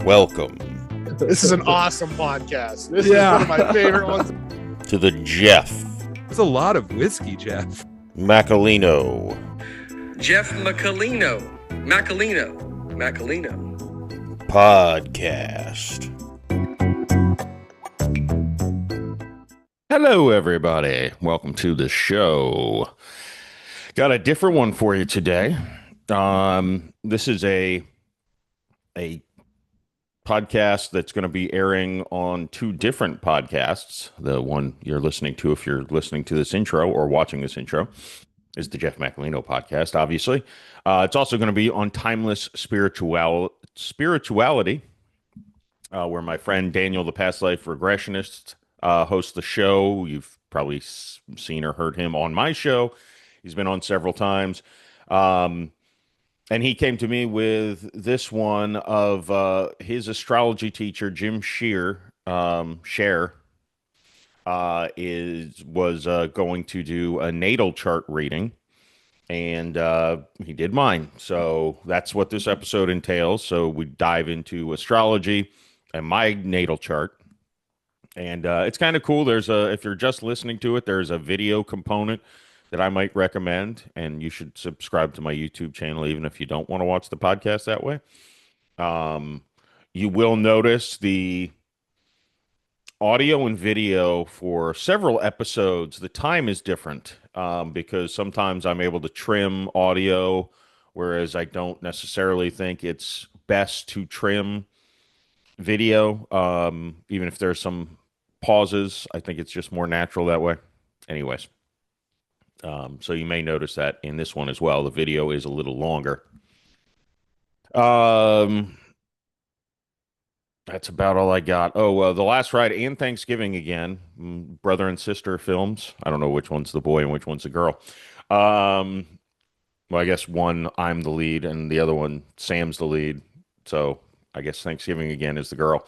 Welcome This is an awesome podcast. This is one of my favorite ones. to the Jeff It's a lot of whiskey, Jeff. Macolino Jeff Macolino. podcast. Hello, everybody. Welcome to the show. Got a different one for you today. This is a podcast that's going to be airing on two different podcasts. The one you're listening to, if you're listening to this intro or watching this intro, is the Jeff Macolino podcast, obviously. It's also going to be on Timeless Spirituality, where my friend Daniel, the Past Life Regressionist, hosts the show. You've probably seen or heard him on my show. He's been on several times. And he came to me with this one of his astrology teacher, Jim Sher, was going to do a natal chart reading, and he did mine. So that's what this episode entails. So we dive into astrology and my natal chart, and it's kind of cool. If you're just listening to it, there's a video component that I might recommend, and you should subscribe to my YouTube channel, even if you don't want to watch the podcast that way. You will notice the audio and video for several episodes. The time is different because sometimes I'm able to trim audio, whereas I don't necessarily think it's best to trim video. Even if there's some pauses, I think it's just more natural that way. Anyways. So you may notice that in this one as well. The video is a little longer. That's about all I got. Oh, The Last Ride and Thanksgiving again. Brother and sister films. I don't know which one's the boy and which one's the girl. Well, I guess one I'm the lead and the other one Sam's the lead. So I guess Thanksgiving again is the girl.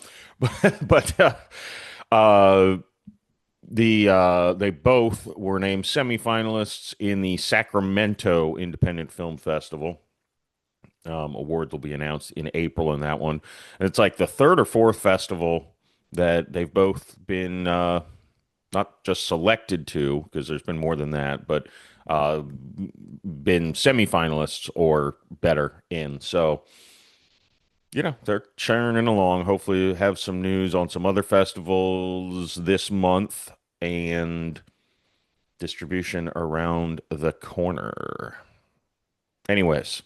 They both were named semifinalists in the Sacramento Independent Film Festival. Awards will be announced in April in that one. And it's like the third or fourth festival that they've both been not just selected to, because there's been more than that, but been semifinalists or better in. So, they're churning along. Hopefully have some news on some other festivals this month and distribution around the corner. Anyways,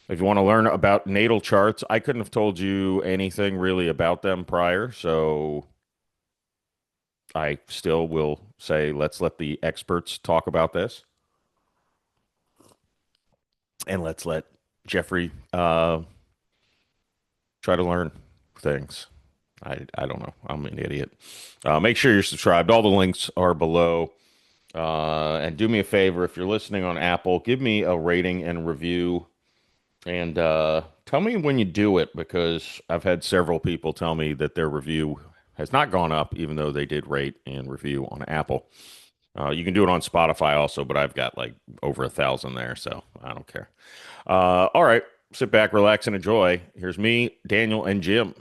if you want to learn about natal charts, I couldn't have told you anything really about them prior, so I still will say let's let the experts talk about this. And let's let Jeffrey try to learn things. I don't know. I'm an idiot. Make sure you're subscribed. All the links are below. And do me a favor, if you're listening on Apple, give me a rating and review. And tell me when you do it, because I've had several people tell me that their review has not gone up, even though they did rate and review on Apple. You can do it on Spotify also, but I've got like over 1,000 there, so I don't care. All right. Sit back, relax, and enjoy. Here's me, Daniel, and Jim.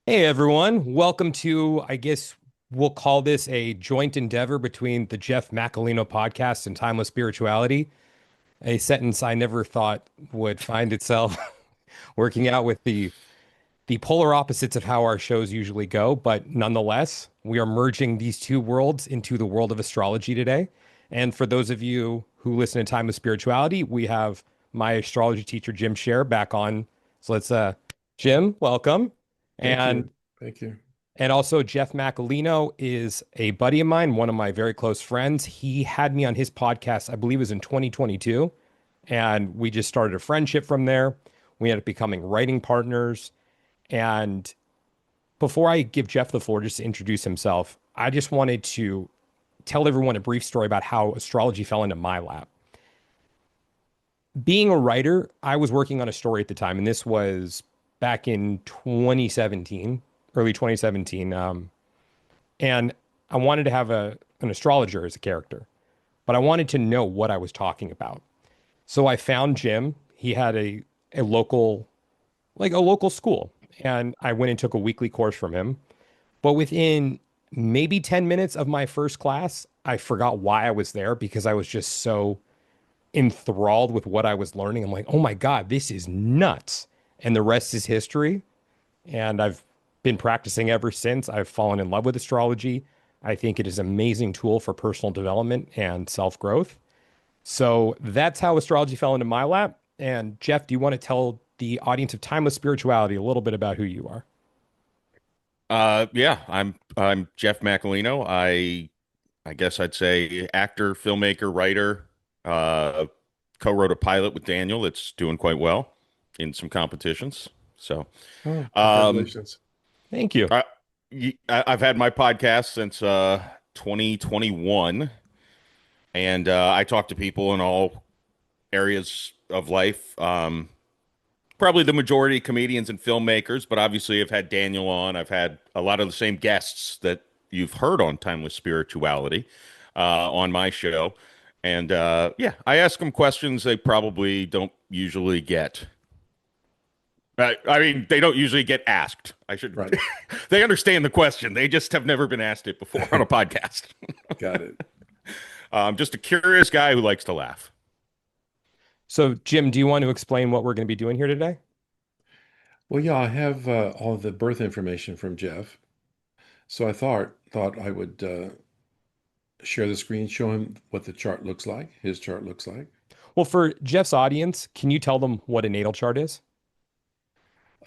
Hey, everyone. Welcome to, I guess we'll call this a joint endeavor between the Jeff Macolino podcast and Timeless Spirituality, a sentence I never thought would find itself working out with the polar opposites of how our shows usually go. But nonetheless, we are merging these two worlds into the world of astrology today. And for those of you who listen to Timeless Spirituality, we have my astrology teacher, Jim Sher, back on. So let's, Jim, welcome. Thank you. And also Jeff Macolino is a buddy of mine, one of my very close friends. He had me on his podcast, I believe it was in 2022. And we just started a friendship from there. We ended up becoming writing partners. And before I give Jeff the floor just to introduce himself, I just wanted to tell everyone a brief story about how astrology fell into my lap. Being a writer, I was working on a story at the time, and this was back in 2017, early 2017. And I wanted to have an astrologer as a character, but I wanted to know what I was talking about. So I found Jim. He had a local school. and I went and took a weekly course from him. But within maybe 10 minutes of my first class, I forgot why I was there because I was just so enthralled with what I was learning. I'm like, oh my God, this is nuts. And the rest is history. And I've been practicing ever since. I've fallen in love with astrology. I think it is an amazing tool for personal development and self growth. So that's how astrology fell into my lap. And Jeff, do you want to tell the audience of Timeless Spirituality a little bit about who you are? Yeah, I'm Jeff Macolino. I guess I'd say actor, filmmaker, writer. Uh, co-wrote a pilot with Daniel that's doing quite well in some competitions. So, Oh, um, congratulations. Thank you. I, I've had my podcast since 2021, and I talk to people in all areas of life. Probably the majority comedians and filmmakers, but obviously I've had Daniel on. I've had a lot of the same guests that you've heard on Timeless Spirituality on my show. And yeah, I ask them questions they probably don't usually get. I mean, they don't usually get asked. I should. Right. They understand the question. They just have never been asked it before on a podcast. Got it. I'm just a curious guy who likes to laugh. So, Jim, do you want to explain what we're going to be doing here today? Well, yeah, I have all the birth information from Jeff. So I thought I would share the screen, show him what the chart looks like, his chart looks like. Well, for Jeff's audience, can you tell them what a natal chart is?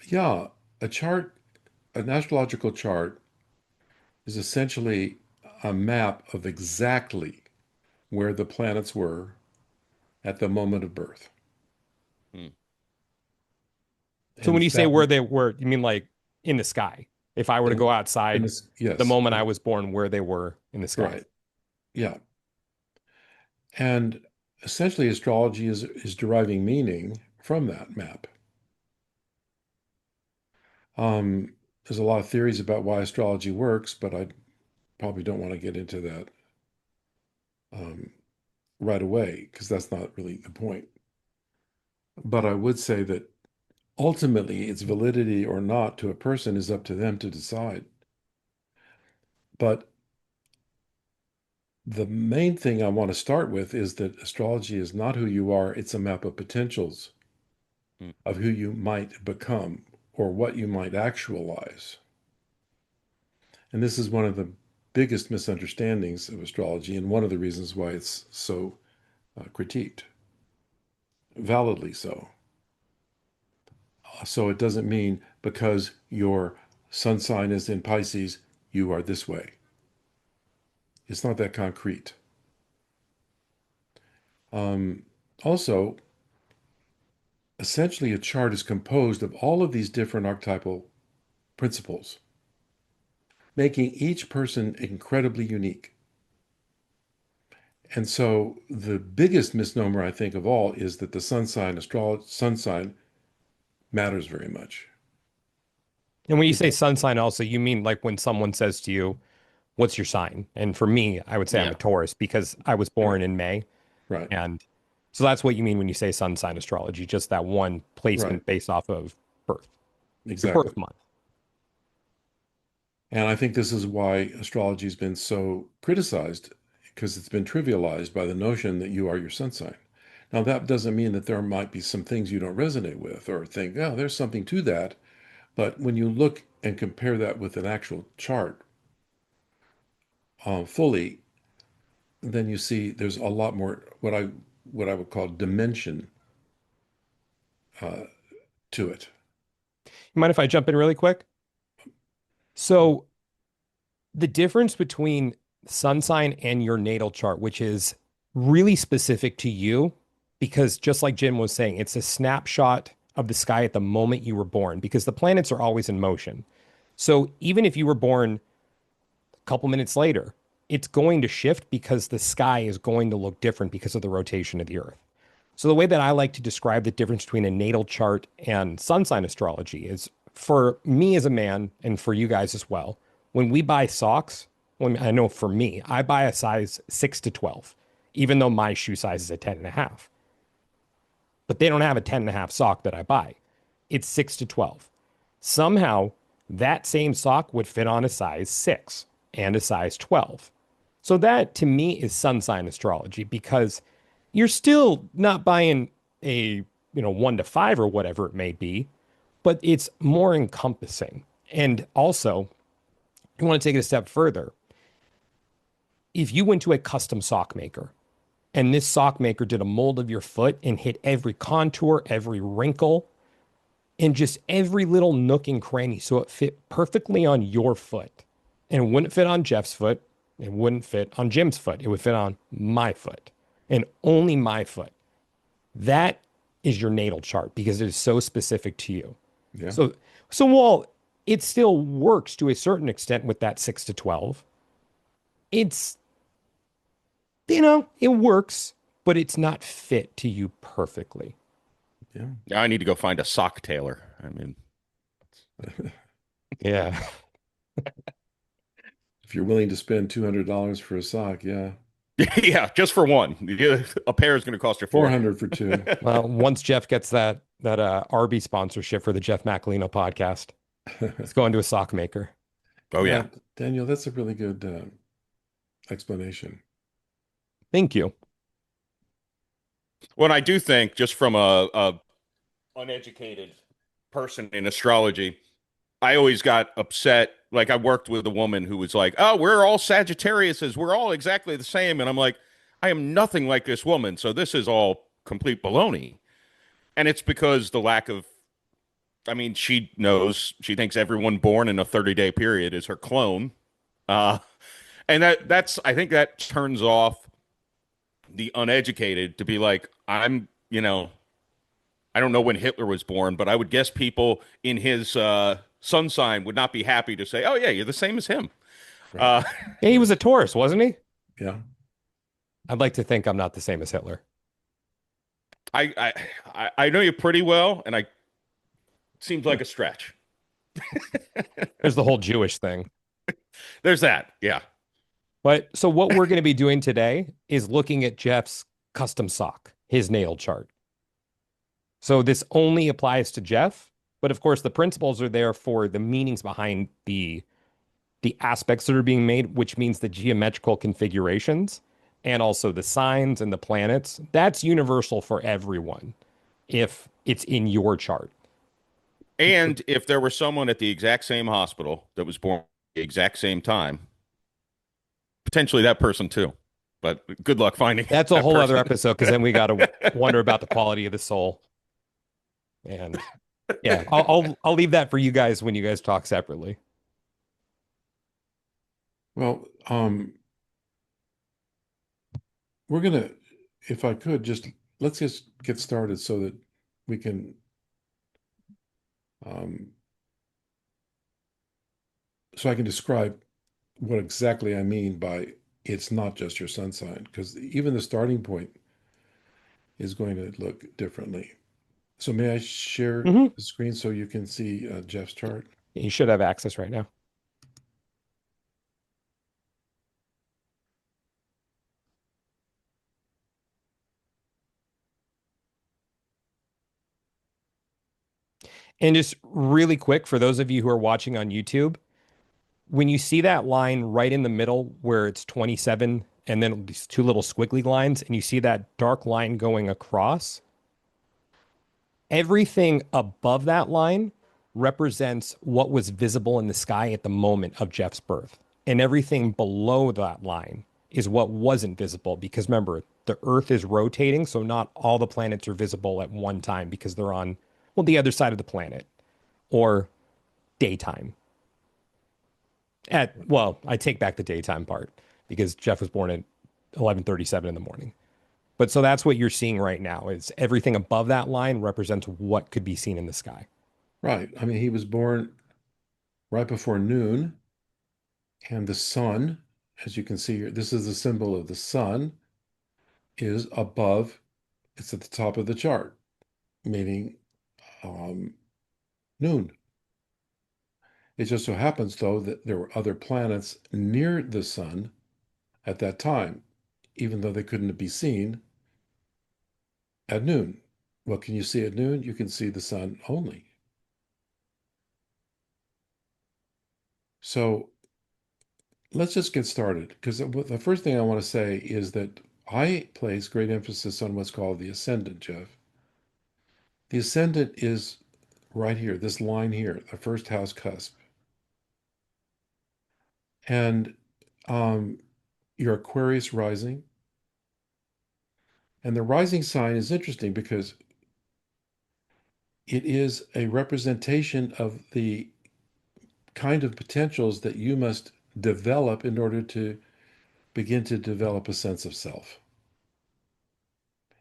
Yeah, an astrological chart is essentially a map of exactly where the planets were at the moment of birth. Hmm. So And when you it's say that where they were, you mean like in the sky? If I were to in, go in outside this, yes, the moment I was born, where they were in the sky. right, yeah. And essentially, astrology is deriving meaning from that map. There's a lot of theories about why astrology works, but I probably don't want to get into that right away because that's not really the point. But I would say that ultimately, its validity or not to a person is up to them to decide. But the main thing I want to start with is that astrology is not who you are, it's a map of potentials Hmm. of who you might become or what you might actualize. And this is one of the biggest misunderstandings of astrology and one of the reasons why it's so critiqued, validly so. So it doesn't mean because your sun sign is in Pisces, you are this way. It's not that concrete. Also, essentially, a chart is composed of all of these different archetypal principles, making each person incredibly unique. And so, the biggest misnomer I think of all is that the sun sign matters very much. And when you It say does. sun sign, also, you mean like when someone says to you, what's your sign? And for me, I would say I'm a Yeah. Taurus because I was born in May. Right, And so that's what you mean when you say sun sign astrology, just that one placement right, based off of birth, your exactly. birth month. And I think this is why astrology has been so criticized because it's been trivialized by the notion that you are your sun sign. Now, that doesn't mean that there might be some things you don't resonate with or think, oh, there's something to that. But when you look and compare that with an actual chart fully, then you see there's a lot more what I would call dimension to it. You mind if I jump in really quick? So the difference between sun sign and your natal chart, which is really specific to you, because just like Jim was saying, it's a snapshot of the sky at the moment you were born, because the planets are always in motion. So even if you were born a couple minutes later, it's going to shift because the sky is going to look different because of the rotation of the Earth. So the way that I like to describe the difference between a natal chart and sun sign astrology is for me as a man and for you guys as well, when we buy socks, when I know for me, I buy a size 6 to 12, even though my shoe size is a 10 and a half. But they don't have a 10 and a half sock that I buy. It's 6 to 12. somehow that same sock would fit on a size 6 and a size 12. So that to me is sun sign astrology, because you're still not buying a, 1 to 5 or whatever it may be, but it's more encompassing. And also, you want to take it a step further. If you went to a custom sock maker and this sock maker did a mold of your foot and hit every contour, every wrinkle, and just every little nook and cranny so it fit perfectly on your foot, and it wouldn't fit on Jeff's foot, it wouldn't fit on Jim's foot, it would fit on my foot and only my foot. That is your natal chart because it is so specific to you. Yeah. So while it still works to a certain extent with that 6 to 12, it's, it works, but it's not fit to you perfectly. Yeah. Now I need to go find a sock tailor. I mean, Yeah. If you're willing to spend $200 for a sock, yeah. yeah, just for one. A pair is going to cost you 400 for two. Well, once Jeff gets that Arby sponsorship for the Jeff Macolino podcast, it's going to a sock maker. Oh, yeah. Daniel, that's a really good explanation. Thank you. Well, I do think, just from a uneducated person in astrology, I always got upset. Like, I worked with a woman who was like, "Oh, we're all Sagittariuses. We're all exactly the same." And I'm like, I am nothing like this woman. So this is all complete baloney. And it's because the lack of, I mean, she knows, she thinks everyone born in a 30-day period is her clone. And that's, I think that turns off the uneducated to be like, I don't know when Hitler was born, but I would guess people in his sun sign would not be happy to say, "Oh yeah, you're the same as him." Right. Yeah, he was a Taurus, wasn't he? Yeah. I'd like to think I'm not the same as Hitler. I know you pretty well, and I seems like a stretch. There's the whole Jewish thing. There's that, yeah. But so what we're going to be doing today is looking at Jeff's custom sock, his natal chart. So this only applies to Jeff, but of course the principles are there for the meanings behind the aspects that are being made, which means the geometrical configurations and also the signs and the planets. That's universal for everyone if it's in your chart. And if there was someone at the exact same hospital that was born at the exact same time, potentially that person too. But good luck finding That's a that whole person. other episode, because then we got to wonder about the quality of the soul. And yeah, I'll leave that for you guys when you guys talk separately. Well, we're gonna, if I could, let's just get started so that we can so I can describe what exactly I mean by it's not just your sun sign, because even the starting point is going to look differently. So may I share the screen so you can see Jeff's chart? You should have access right now. And just really quick, for those of you who are watching on YouTube, when you see that line right in the middle where it's 27 and then these two little squiggly lines, and you see that dark line going across, everything above that line represents what was visible in the sky at the moment of Jeff's birth. And everything below that line is what wasn't visible, because remember, the Earth is rotating, so not all the planets are visible at one time because they're on, well, the other side of the planet, or daytime. Well, I take back the daytime part because Jeff was born at 11:37 in the morning. But so that's what you're seeing right now, is everything above that line represents what could be seen in the sky. Right. I mean, he was born right before noon, and the sun, as you can see here, this is the symbol of the sun, is above, it's at the top of the chart, meaning noon. It just so happens, though, that there were other planets near the sun at that time, even though they couldn't be seen at noon. What can you see at noon? You can see the sun only. So let's just get started, because the first thing I want to say is that I place great emphasis on what's called the ascendant, Jeff. The ascendant is right here, this line here, the first house cusp. And your Aquarius rising. And the rising sign is interesting because it is a representation of the kind of potentials that you must develop in order to begin to develop a sense of self.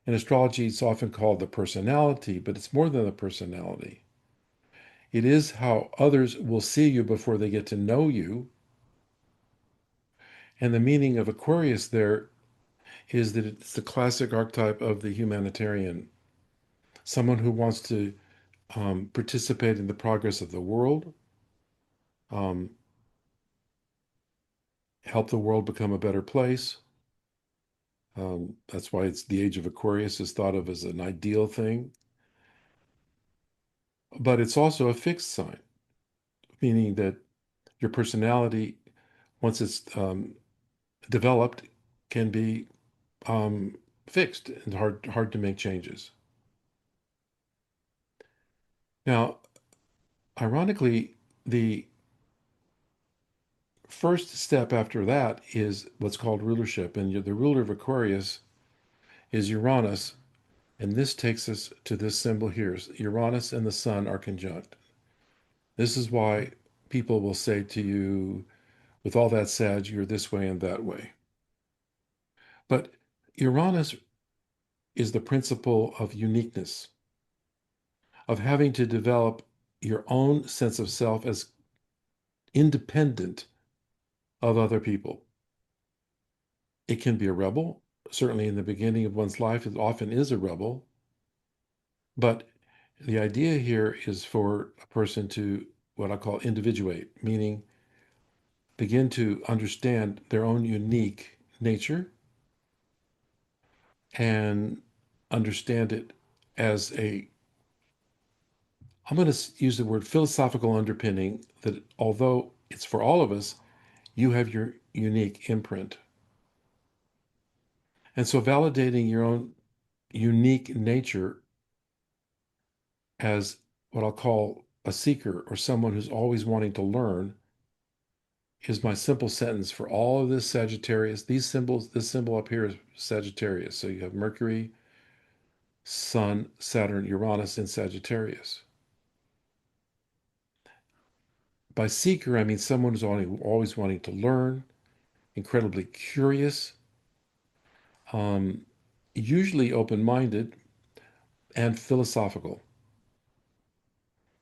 In astrology, it's often called the personality, but it's more than the personality. It is how others will see you before they get to know you. And the meaning of Aquarius there is that it's the classic archetype of the humanitarian, someone who wants to participate in the progress of the world, um, help the world become a better place. That's why it's the age of Aquarius is thought of as an ideal thing. But it's also a fixed sign, meaning that your personality, once it's developed, can be fixed and hard to make changes. Now, ironically, the first step after that is what's called rulership, and the ruler of Aquarius is Uranus, and this takes us to this symbol here. Uranus and the sun are conjunct. This is why people will say to you, with all that said, you're this way and that way. But Uranus is the principle of uniqueness, of having to develop your own sense of self as independent of other people. It can be a rebel. Certainly in the beginning of one's life, it often is a rebel. But the idea here is for a person to what I call individuate, meaning begin to understand their own unique nature and understand it as I'm going to use the word philosophical underpinning, that although it's for all of us, you have your unique imprint. And so validating your own unique nature as what I'll call a seeker or someone who's always wanting to learn is my simple sentence for all of this Sagittarius. These symbols, this symbol up here is Sagittarius. So you have Mercury, Sun, Saturn, Uranus in Sagittarius. By seeker, I mean someone who's always wanting to learn, incredibly curious, usually open-minded, and philosophical.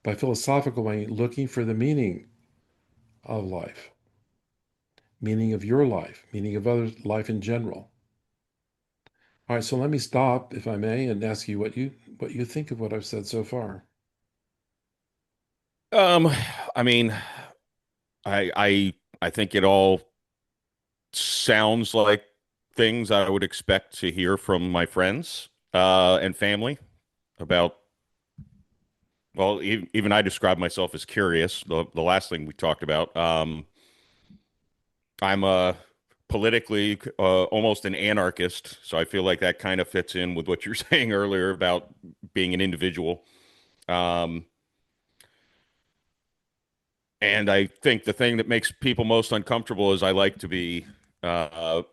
By philosophical, I mean looking for the meaning of life, meaning of your life, meaning of others' life in general. All right, so let me stop, if I may, and ask you what you think of what I've said so far. Um, I mean, I think it all sounds like things I would expect to hear from my friends and family about. Well, even I describe myself as curious. The last thing we talked about. I'm politically almost an anarchist, so I feel like that kind of fits in with what you're saying earlier about being an individual. Um, and I think the thing that makes people most uncomfortable is I like to be uh,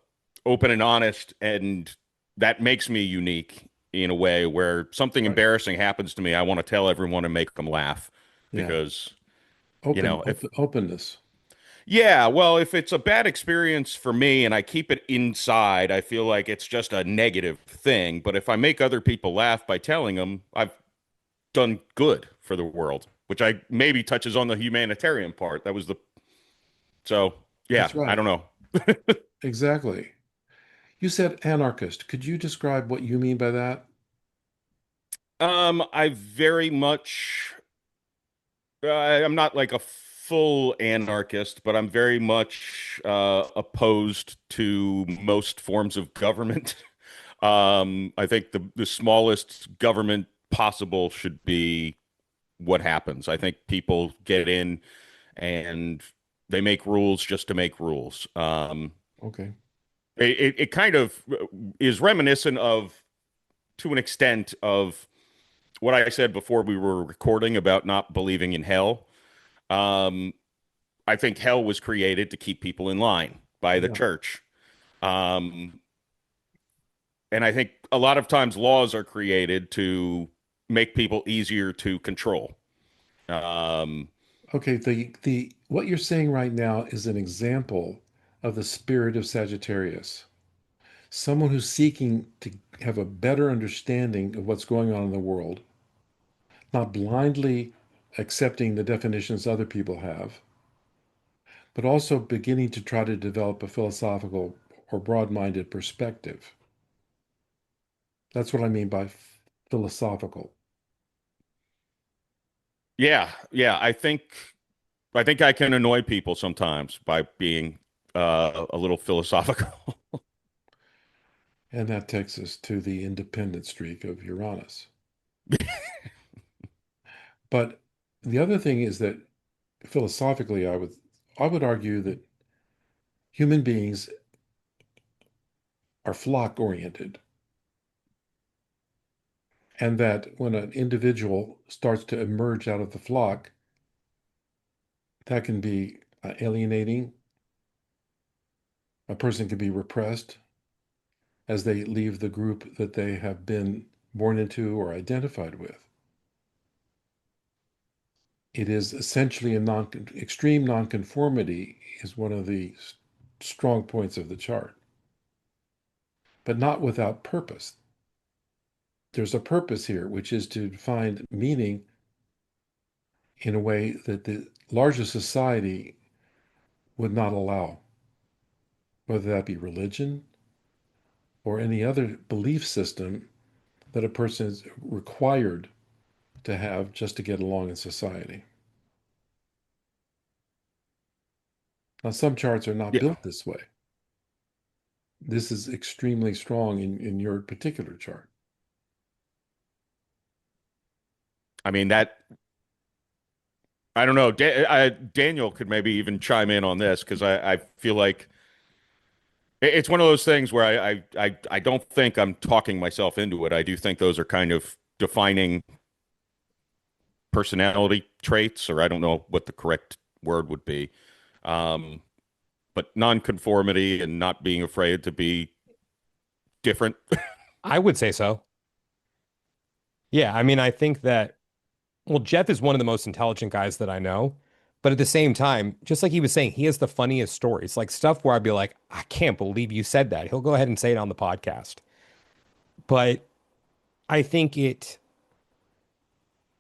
open and honest, and that makes me unique in a way where something Right. embarrassing happens to me, I want to tell everyone and make them laugh Yeah. because, you know, if Openness. yeah, well, if it's a bad experience for me and I keep it inside, I feel like it's just a negative thing. But if I make other people laugh by telling them, I've done good for the world, which I maybe touches on the humanitarian part. That was the so yeah, That's I right. don't know. Exactly. You said anarchist. Could you describe what you mean by that? I very much I'm not like a full anarchist, but I'm very much opposed to most forms of government. I think the smallest government possible should be what happens. I think people get in and They make rules just to make rules. Okay. It kind of is reminiscent of, to an extent, of what I said before we were recording about not believing in hell. Um, I think hell was created to keep people in line by the Yeah. church. Um, and I think a lot of times laws are created to make people easier to control. Um, Okay, the what you're saying right now is an example of the spirit of Sagittarius. Someone who's seeking to have a better understanding of what's going on in the world, not blindly accepting the definitions other people have, but also beginning to try to develop a philosophical or broad-minded perspective. That's what I mean by philosophical. yeah, yeah. I think I can annoy people sometimes by being a little philosophical. And that takes us to the independent streak of Uranus. But the other thing is that philosophically, I would argue that human beings are flock oriented, and that when an individual starts to emerge out of the flock, that can be alienating. A person can be repressed as they leave the group that they have been born into or identified with. It is essentially extreme nonconformity is one of the strong points of the chart, but not without purpose. There's a purpose here, which is to find meaning in a way that the larger society would not allow, whether that be religion or any other belief system that a person is required to have just to get along in society. Now, some charts are not Yeah, built this way. This is extremely strong in your particular chart. I mean that. I don't know. Daniel could maybe even chime in on this because I feel like it's one of those things where I don't think I'm talking myself into it. I do think those are kind of defining personality traits, or I don't know what the correct word would be. Um, but nonconformity and not being afraid to be different. I would say so. Yeah, I mean, I think that, well, Jeff is one of the most intelligent guys that I know. But at the same time, just like he was saying, he has the funniest stories, like stuff where I'd be like, I can't believe you said that. He'll go ahead and say it on the podcast. But I think it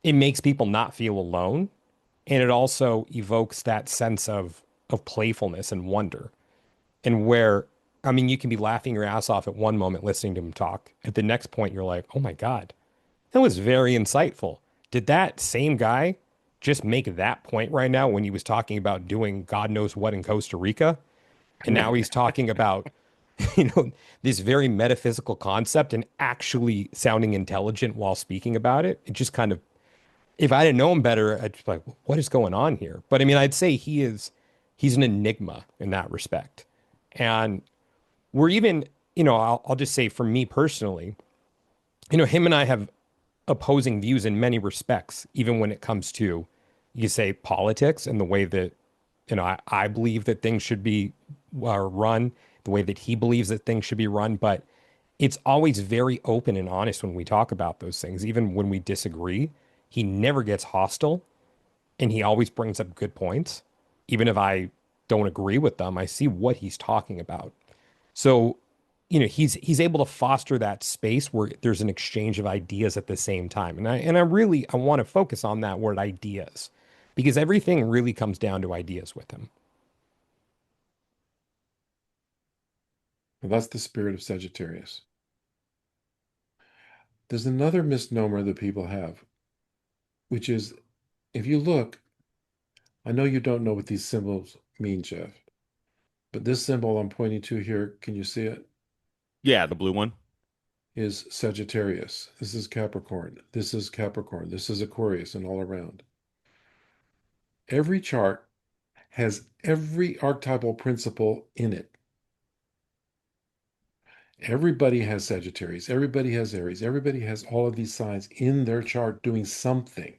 makes people not feel alone. And it also evokes that sense of playfulness and wonder. And where, I mean, you can be laughing your ass off at one moment listening to him talk. At the next point, you're like, oh my God, that was very insightful. Did that same guy just make that point right now when he was talking about doing God knows what in Costa Rica? And now he's talking about, this very metaphysical concept and actually sounding intelligent while speaking about it. It just kind of, if I didn't know him better, I'd just be like, what is going on here? But I mean, I'd say he's an enigma in that respect. And we're even, I'll just say for me personally, him and I have opposing views in many respects, even when it comes to, you say, politics and the way that, I believe that things should be run, the way that he believes that things should be run. But it's always very open and honest when we talk about those things, even when we disagree. He never gets hostile and he always brings up good points. Even if I don't agree with them, I see what he's talking about. So, he's able to foster that space where there's an exchange of ideas at the same time. And I want to focus on that word ideas because everything really comes down to ideas with him. And that's the spirit of Sagittarius. There's another misnomer that people have, which is if you look, I know you don't know what these symbols mean, Jeff, but this symbol I'm pointing to here, can you see it? Yeah, the blue one. Is Sagittarius. This is Capricorn. This is Capricorn. This is Aquarius and all around. Every chart has every archetypal principle in it. Everybody has Sagittarius, everybody has Aries, everybody has all of these signs in their chart doing something.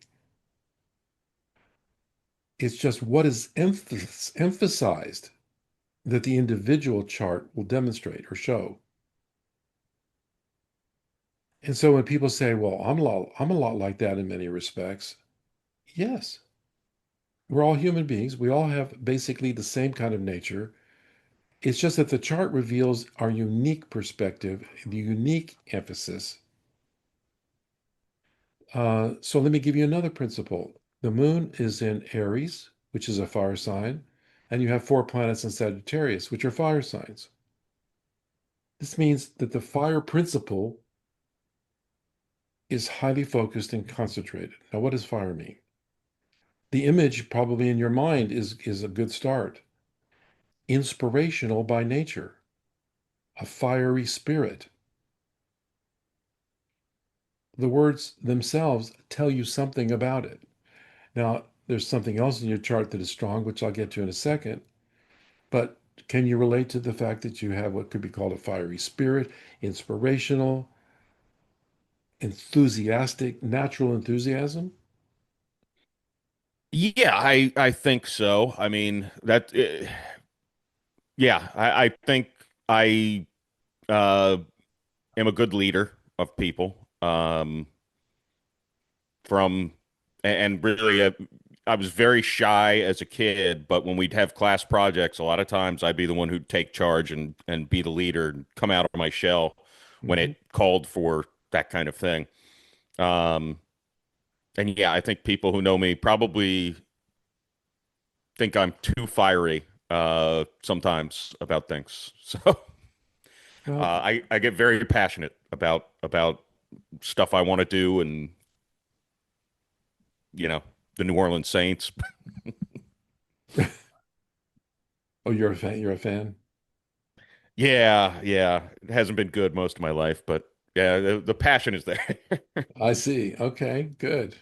It's just what is emphasized that the individual chart will demonstrate or show. And so when people say, well, I'm a lot like that in many respects, yes, we're all human beings. We all have basically the same kind of nature. It's just that the chart reveals our unique perspective, the unique emphasis. So let me give you another principle. The moon is in Aries, which is a fire sign, and you have 4 planets in Sagittarius, which are fire signs. This means that the fire principle is highly focused and concentrated. Now, what does fire mean? The image probably in your mind is a good start. Inspirational by nature, a fiery spirit. The words themselves tell you something about it. Now, there's something else in your chart that is strong, which I'll get to in a second. But can you relate to the fact that you have what could be called a fiery spirit, inspirational, enthusiastic, natural enthusiasm? Yeah, I think so. I mean, yeah, I think I uh, am a good leader of people. From and really, I was very shy as a kid, but when we'd have class projects, a lot of times I'd be the one who'd take charge and be the leader and come out of my shell when Mhm. it called for that kind of thing. Um, and yeah, I think people who know me probably think I'm too fiery sometimes about things. So Well, I get very passionate about stuff I want to do, and the New Orleans Saints. oh, you're a fan. You're a fan. Yeah, yeah. It hasn't been good most of my life, but yeah, the passion is there. I see. Okay, good.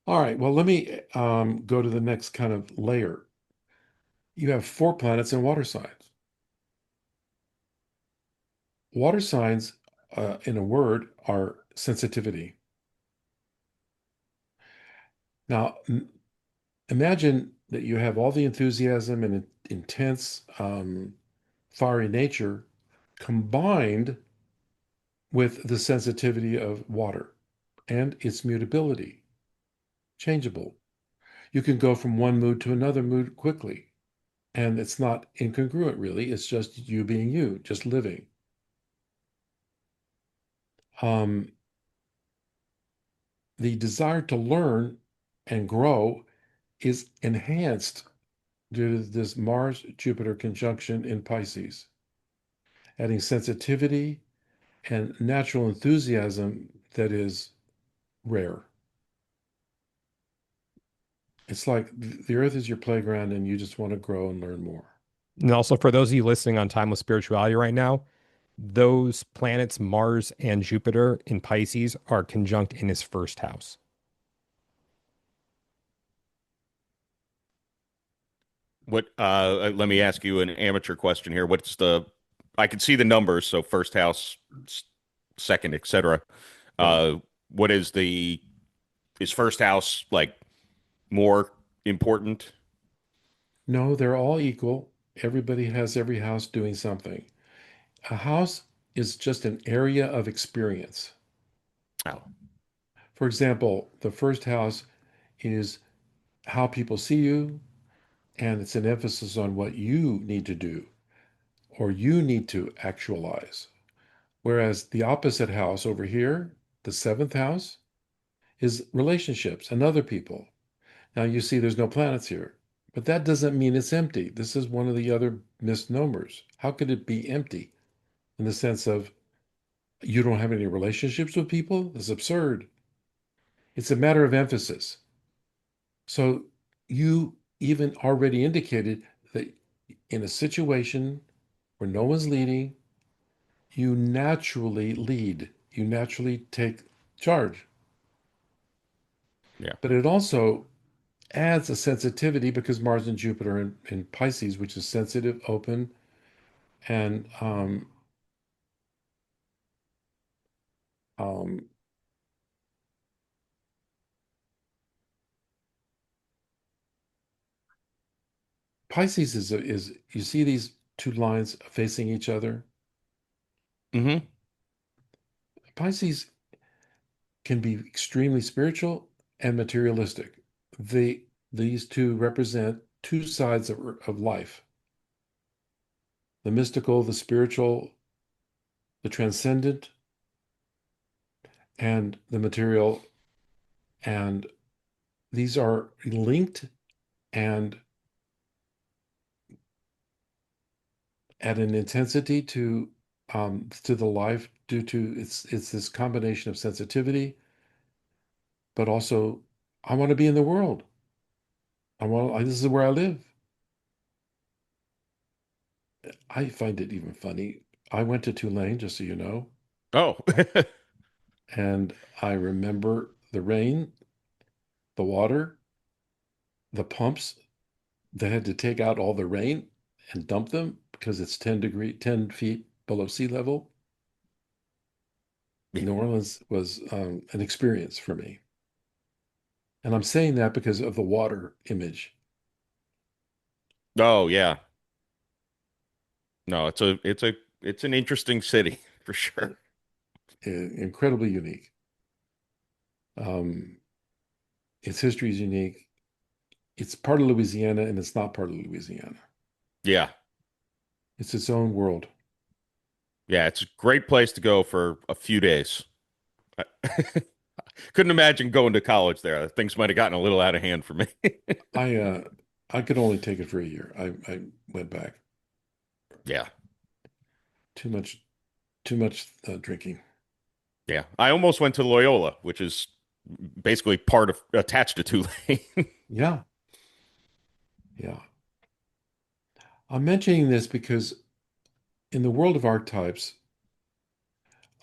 All right. Well, let me go to the next kind of layer. You have 4 planets in water signs. Water signs, in a word, are sensitivity. Now, imagine that you have all the enthusiasm and intense, fiery nature combined with the sensitivity of water and its mutability, changeable. You can go from one mood to another mood quickly. And it's not incongruent, really. It's just you being you, just living. Um, the desire to learn and grow is enhanced due to this Mars Jupiter conjunction in Pisces, adding sensitivity and natural enthusiasm that is rare. It's like the earth is your playground and you just want to grow and learn more. And also, for those of you listening on Timeless Spirituality right now, those planets, Mars and Jupiter in Pisces, are conjunct in his first house. What let me ask you an amateur question here. What's the I can see the numbers, so first house, second, etc. Right. What is first house like more important? No, they're all equal. Everybody has every house doing something. A house is just an area of experience. Oh, For example, the first house is how people see you, and it's an emphasis on what you need to do or you need to actualize. Whereas the opposite house over here, the seventh house, is relationships and other people. Now you see there's no planets here, but that doesn't mean it's empty. This is one of the other misnomers. How could it be empty in the sense of you don't have any relationships with people? That's absurd. It's a matter of emphasis. So you even already indicated that in a situation where no one's leading, you naturally lead, you naturally take charge. yeah. But it also adds a sensitivity because Mars and Jupiter in Pisces, which is sensitive, open, and um, Pisces is you see these two lines facing each other. Mm-hmm. Pisces can be extremely spiritual and materialistic. These two represent two sides of life: the mystical, the spiritual, the transcendent, and the material. And these are linked and at an intensity to the life due to it's this combination of sensitivity, but also I want to be in the world. This is where I live. I find it even funny. I went to Tulane, just so you know, Oh, and I remember the rain, the water, the pumps that had to take out all the rain and dump them because it's 10 feet below sea level. New Orleans was an experience for me. And I'm saying that because of the water image. oh yeah. No, it's an interesting city for sure. Incredibly unique. Um, its history is unique. It's part of Louisiana and it's not part of Louisiana. Yeah. It's its own world. Yeah, it's a great place to go for a few days. I couldn't imagine going to college there. Things might have gotten a little out of hand for me. I uh, I could only take it for a year. I went back. Yeah. Too much, too much drinking. Yeah. I almost went to Loyola, which is basically part of attached to Tulane. Yeah, yeah. I'm mentioning this because in the world of archetypes,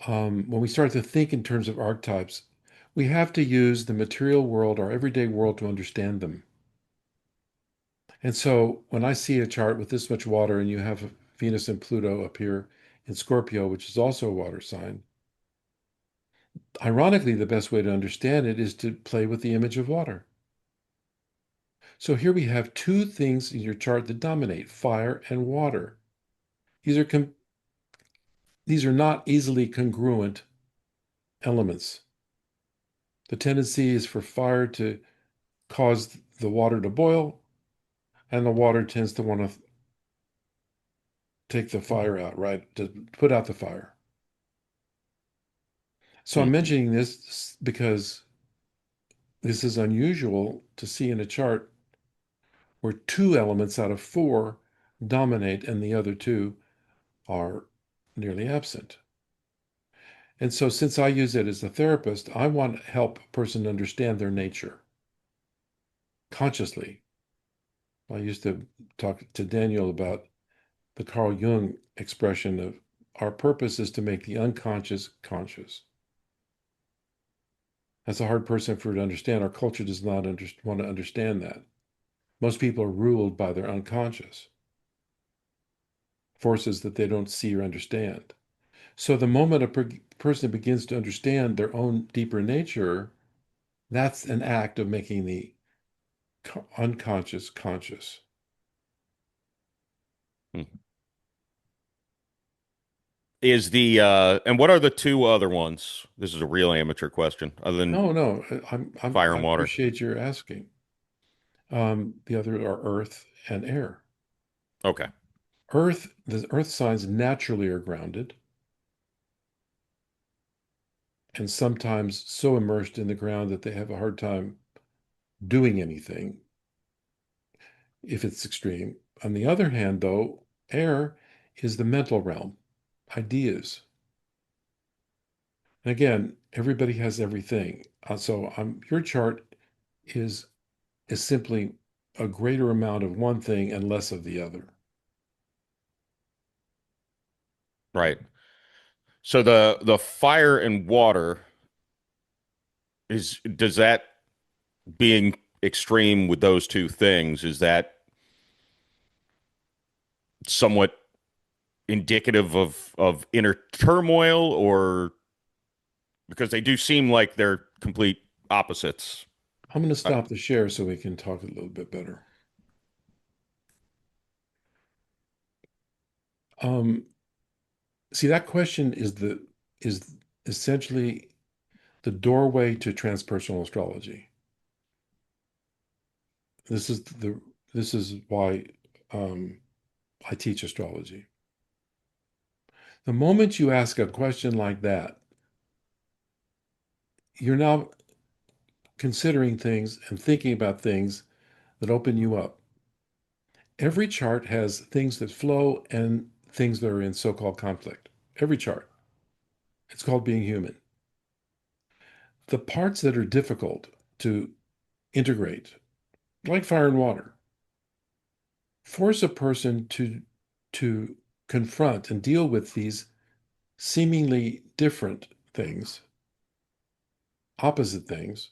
when we start to think in terms of archetypes, we have to use the material world, our everyday world, to understand them. And so when I see a chart with this much water and you have Venus and Pluto up here in Scorpio, which is also a water sign, ironically, the best way to understand it is to play with the image of water. So here we have two things in your chart that dominate, fire and water. These are these are not easily congruent elements. The tendency is for fire to cause the water to boil, and the water tends to want to take the fire out, right? To put out the fire. So I'm Mhm. mentioning this because this is unusual to see in a chart where two elements out of four dominate and the other two are nearly absent. And so, since I use it as a therapist, I want to help a person understand their nature consciously. I used to talk to Daniel about the Carl Jung expression of our purpose is to make the unconscious conscious. That's a hard person for to understand. Our culture does not want to understand that. Most people are ruled by their unconscious forces that they don't see or understand. So the moment a person begins to understand their own deeper nature, that's an act of making the unconscious conscious. Is the and what are the two other ones? This is a real amateur question, other than No, no, fire I and water. appreciate your asking. The other are earth and air. Okay. The earth signs naturally are grounded and sometimes so immersed in the ground that they have a hard time doing anything if it's extreme. On the other hand, though, air is the mental realm, ideas. And again, everybody has everything. Your chart is is simply a greater amount of one thing and less of the other. Right. So the fire and water is does that being extreme with those two things. Is that somewhat indicative of inner turmoil, or because they do seem like they're complete opposites? I'm going to Uh, stop the share so we can talk a little bit better. Um, See, that question is essentially the doorway to transpersonal astrology. This is the this is why um, I teach astrology. The moment you ask a question like that, you're now considering things and thinking about things that open you up. Every chart has things that flow and things that are in so-called conflict. Every chart. It's called being human. The parts that are difficult to integrate, like fire and water, force a person to confront and deal with these seemingly different things, opposite things,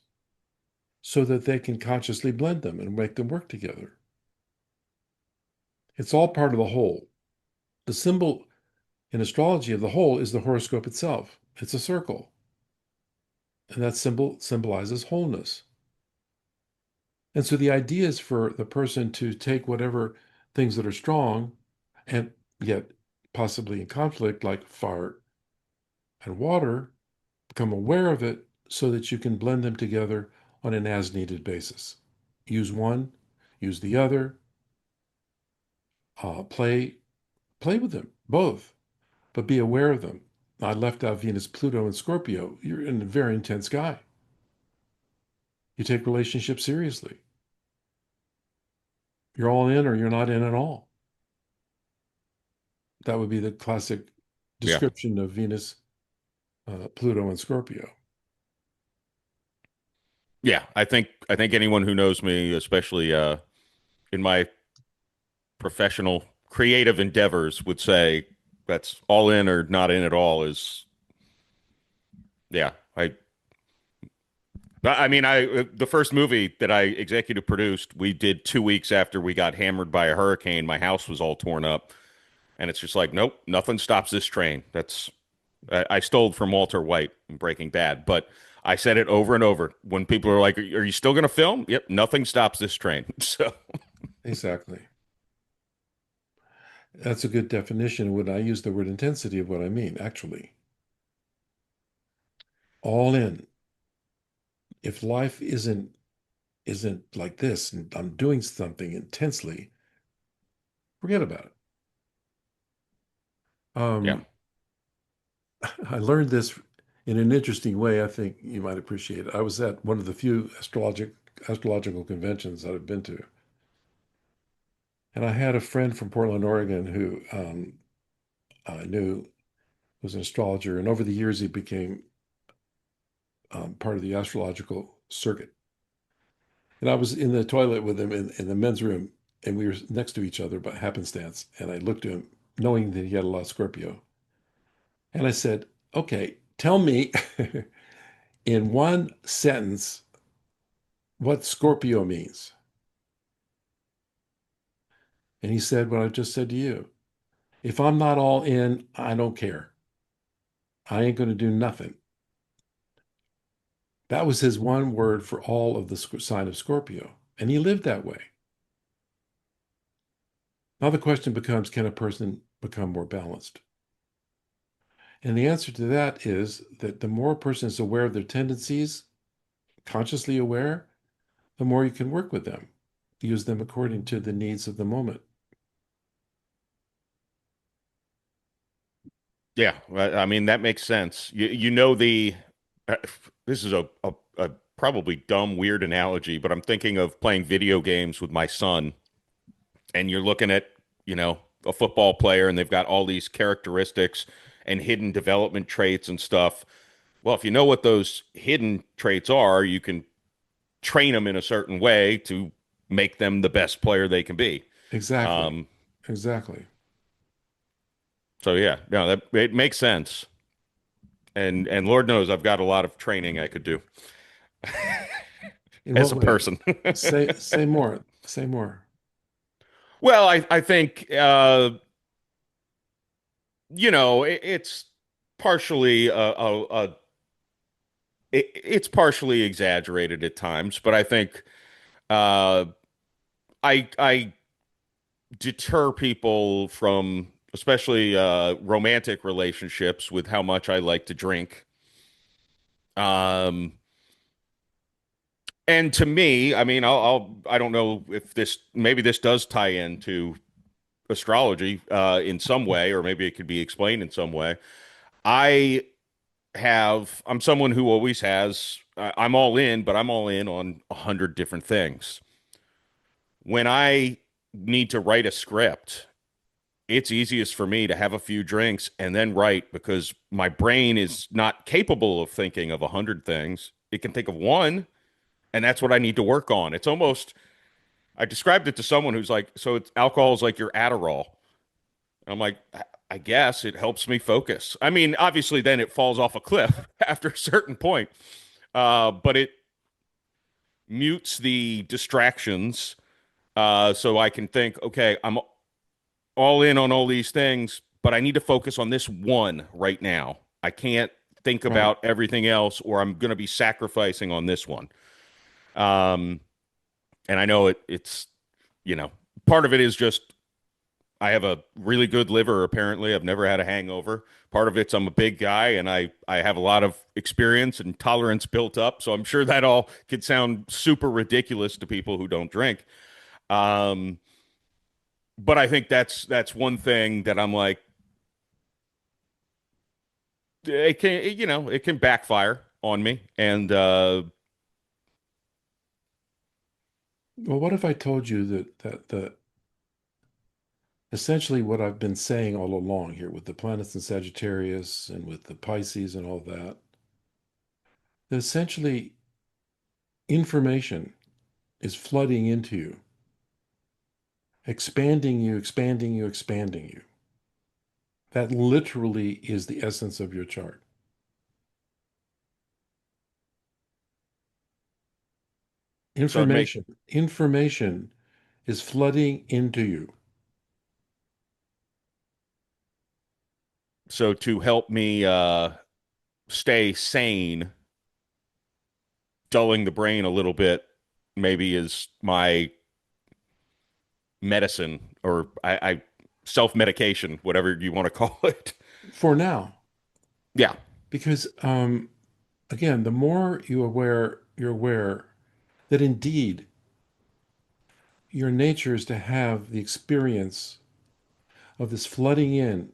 so that they can consciously blend them and make them work together. It's all part of the whole. The symbol in astrology of the whole is the horoscope itself. It's a circle. And that symbol symbolizes wholeness. And so the idea is for the person to take whatever things that are strong and yet possibly in conflict, like fire and water, become aware of it so that you can blend them together on an as needed basis. Use one, use the other, play with them, both, but be aware of them. I left out Venus, Pluto, and Scorpio. You're in a very intense guy. You take relationships seriously. You're all in or you're not in at all. That would be the classic yeah, description of Venus, Pluto, and Scorpio. yeah. I think anyone who knows me, especially in my professional creative endeavors, would say that's all in or not in at all. Is yeah. I mean, the first movie that I executive produced, we did 2 weeks after we got hammered by a hurricane. My house was all torn up, and it's just like, nope, nothing stops this train. I stole from Walter White in Breaking Bad, but I said it over and over when people are like, "Are you still going to film?" Yep, nothing stops this train. So Exactly. That's a good definition when I use the word intensity of what I mean, actually. All in. If life isn't like this and I'm doing something intensely, forget about it. yeah, I learned this in an interesting way. I think you might appreciate it. I was at one of the few astrological conventions that I've been to. And I had a friend from Portland, Oregon, who I knew was an astrologer. And over the years, he became part of the astrological circuit. And I was in the toilet with him in the men's room, and we were next to each other by happenstance. And I looked at him, knowing that he had a lot of Scorpio. And I said, okay, tell me in one sentence what Scorpio means. And he said what I just said to you. If I'm not all in, I don't care. I ain't going to do nothing. That was his one word for all of the sign of Scorpio. And he lived that way. Now the question becomes, can a person become more balanced? And the answer to that is that the more a person is aware of their tendencies, consciously aware, the more you can work with them, use them according to the needs of the moment. yeah. I mean, that makes sense. You know uh, this is a probably dumb, weird analogy, but I'm thinking of playing video games with my son, and you're looking at, a football player, and they've got all these characteristics and hidden development traits and stuff. Well, if you know what those hidden traits are, you can train them in a certain way to make them the best player they can be. Exactly. Um, Exactly. so yeah, no, that it makes sense. And Lord knows I've got a lot of training I could do. In as what a way? person. Say more. Say more. Well, I think it's partially it's partially exaggerated at times, but I think uh, I deter people from, especially romantic relationships, with how much I like to drink. Um, and to me, I mean, I don't know if maybe this does tie into astrology in some way, or maybe it could be explained in some way. I I'm someone who always has, I'm all in, but I'm all in on 100 different things. When I need to write a script, it's easiest for me to have a few drinks and then write, because my brain is not capable of thinking of 100 things. It can think of one, and that's what I need to work on. It's almost, I described it to someone who's like, so alcohol is like your Adderall. And I'm like, I guess it helps me focus. I mean, obviously, then it falls off a cliff after a certain point, but it mutes the distractions, so I can think, okay, I'm all in on all these things, but I need to focus on this one right now. I can't think Right. about everything else, or I'm going to be sacrificing on this one. Um, and I know it's, you know, part of it is just I have a really good liver, apparently. I've never had a hangover. Part of it's I'm a big guy, and I have a lot of experience and tolerance built up. So I'm sure that all could sound super ridiculous to people who don't drink. Um, but I think that's one thing that I'm like, it can, it can backfire on me. And Well, what if I told you that the essentially what I've been saying all along here with the planets in Sagittarius and with the Pisces and all that, that essentially information is flooding into you, expanding you, expanding you, expanding you. That literally is the essence of your chart. so it make Information is flooding into you. so to help me stay sane, dulling the brain a little bit maybe is my medicine, or I self-medication, whatever you want to call it. For now, Yeah. because again, the more you're aware that indeed your nature is to have the experience of this flooding in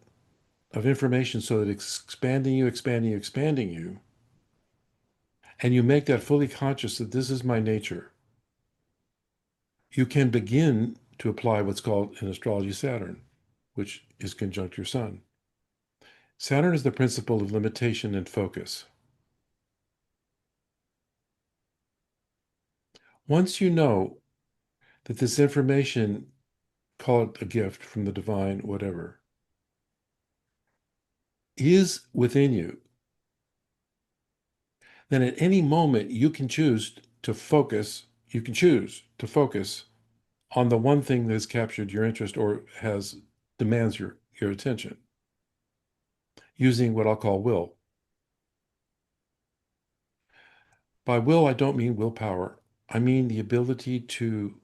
of information so that it's expanding you, expanding you, expanding you, and you make that fully conscious that this is my nature, you can begin to apply what's called in astrology Saturn, which is conjunct your sun. Saturn is the principle of limitation and focus. Once you know that this information, call it a gift from the divine, whatever, is within you, then at any moment you can choose to focus, you can choose to focus on the one thing that has captured your interest or has demands your attention using what I'll call will. By will, I don't mean willpower. I mean the ability to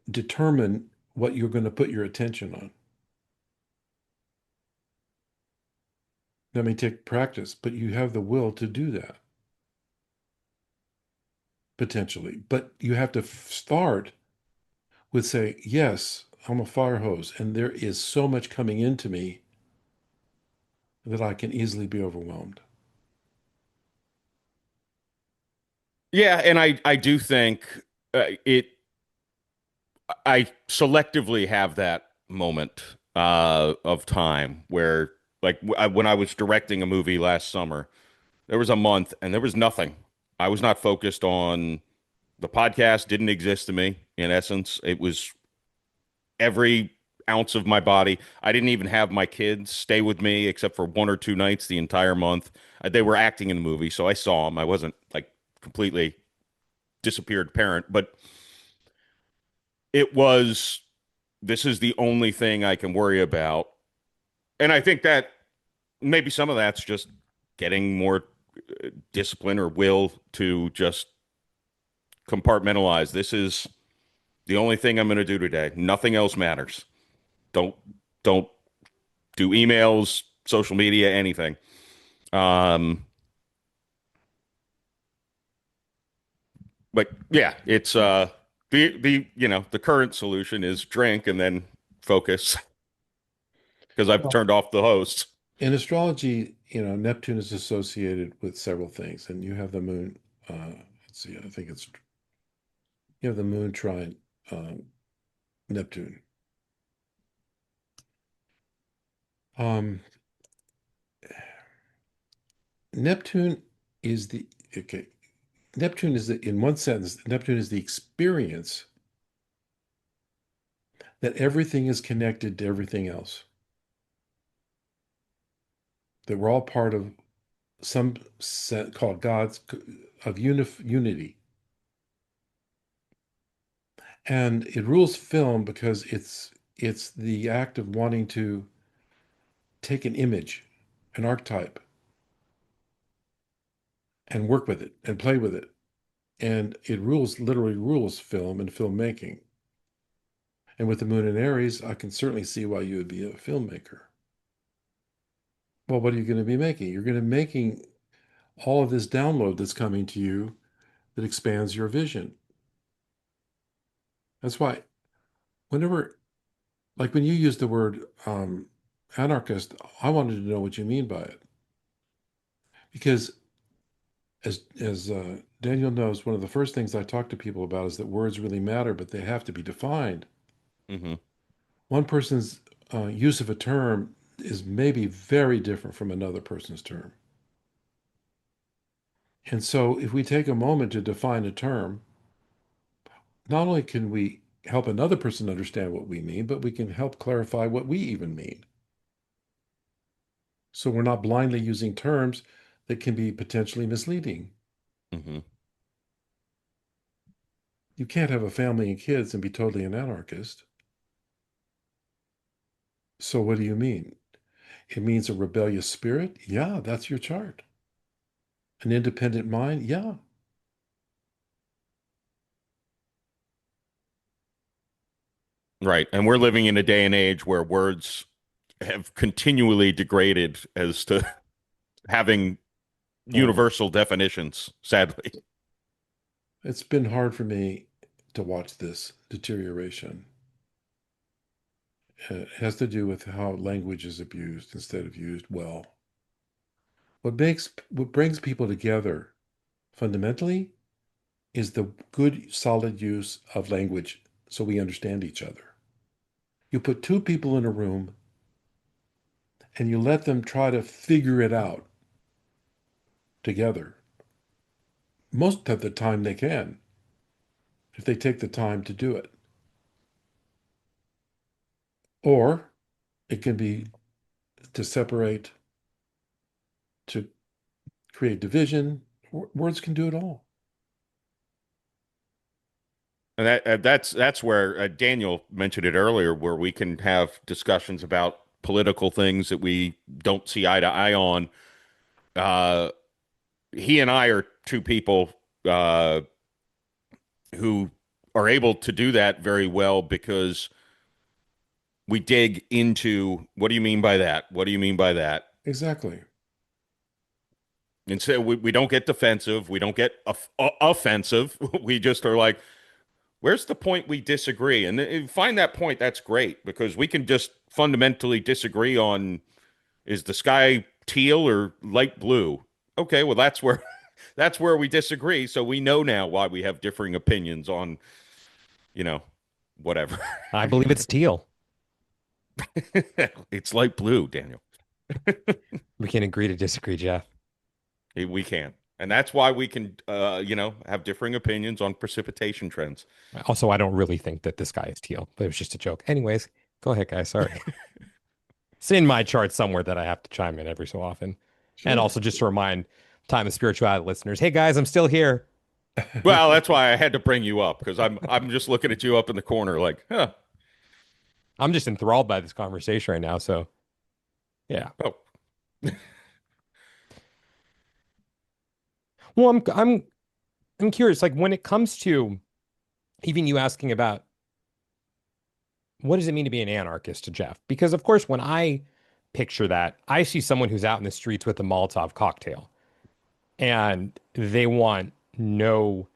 determine what you're going to put your attention on. That may take practice, but you have the will to do that, potentially. But you have to start with say, yes, I'm a fire hose, and there is so much coming into me that I can easily be overwhelmed. Yeah, and I do think it I selectively have that moment of time where, like, when I was directing a movie last summer, there was a month and there was nothing. I was not focused on the podcast, didn't exist to me, in essence. It was every ounce of my body. I didn't even have my kids stay with me except for 1 or 2 nights the entire month. They were acting in the movie, so I saw them. I wasn't like completely disappeared parent. But it was, this is the only thing I can worry about. And I think that maybe some of that's just getting more discipline or will to just compartmentalize. This is the only thing I'm going to do today. Nothing else matters. Don't don't do emails, social media, anything. But yeah, it's the current solution is drink and then focus because I've turned off the host. In astrology, Neptune is associated with several things, and you have the moon. Let's see, I think you have the moon trine Neptune. Neptune is the okay. Neptune is in one sentence. Neptune is the experience that everything is connected to everything else. That we're all part of some set called God's of unity. And it rules film because it's the act of wanting to take an image, an archetype, and work with it and play with it. And it literally rules film and filmmaking. And with the moon in Aries, I can certainly see why you would be a filmmaker. Well, what are you going to be making? You're going to be making all of this download that's coming to you that expands your vision. That's why whenever, like when you use the word anarchist, I wanted to know what you mean by it. Because as Daniel knows, one of the first things I talk to people about is that words really matter, but they have to be defined. Mm-hmm. One person's use of a term is maybe very different from another person's term. And so if we take a moment to define a term, not only can we help another person understand what we mean, but we can help clarify what we even mean. So we're not blindly using terms that can be potentially misleading. Mm-hmm. You can't have a family and kids and be totally an anarchist. So what do you mean? It means a rebellious spirit? Yeah, that's your chart. An independent mind? Yeah. Right. And we're living in a day and age where words have continually degraded as to having universal definitions, sadly. It's been hard for me to watch this deterioration. It has to do with how language is abused instead of used well. What brings people together fundamentally is the good, solid use of language so we understand each other. You put two people in a room and you let them try to figure it out together. Most of the time they can, if they take the time to do it. Or it can be to separate, to create division. Words can do it all. And that's where Daniel mentioned it earlier, where we can have discussions about political things that we don't see eye to eye on. He and I are two people who are able to do that very well because we dig into what do you mean by that? What do you mean by that? Exactly. And so we don't get defensive. We don't get offensive. We just are like, where's the point we disagree? And find that point. That's great because we can just fundamentally disagree on is the sky teal or light blue? Okay, well that's where that's where we disagree. So we know now why we have differing opinions on, whatever. I believe it's teal. It's light blue, Daniel. We can agree to disagree, Jeff. We can. And that's why we can, have differing opinions on precipitation trends. Also, I don't really think that this guy is teal, but it was just a joke. Anyways, go ahead, guys. Sorry. It's in my chart somewhere that I have to chime in every so often. Sure. And also just to remind Time of Spirituality listeners, hey, guys, I'm still here. Well, that's why I had to bring you up because I'm just looking at you up in the corner like, huh. I'm just enthralled by this conversation right now. So yeah. Oh, Well, I'm curious, like when it comes to even you asking about what does it mean to be an anarchist to Jeff? Because of course, when I picture that, I see someone who's out in the streets with a Molotov cocktail and they want no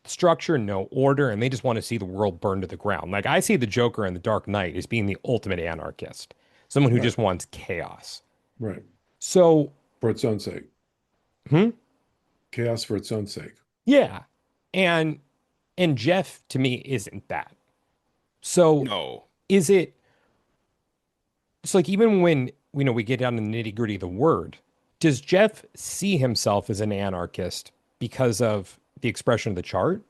structure, no order, and they just want to see the world burn to the ground. Like I see the Joker in The Dark Knight as being the ultimate anarchist, someone who Right, just wants chaos. right. So, For its own sake. hmm? Chaos for its own sake. Yeah. And Jeff to me isn't that. So no. is it it's like even when we get down to the nitty gritty of the word, does Jeff see himself as an anarchist because of the expression of the chart,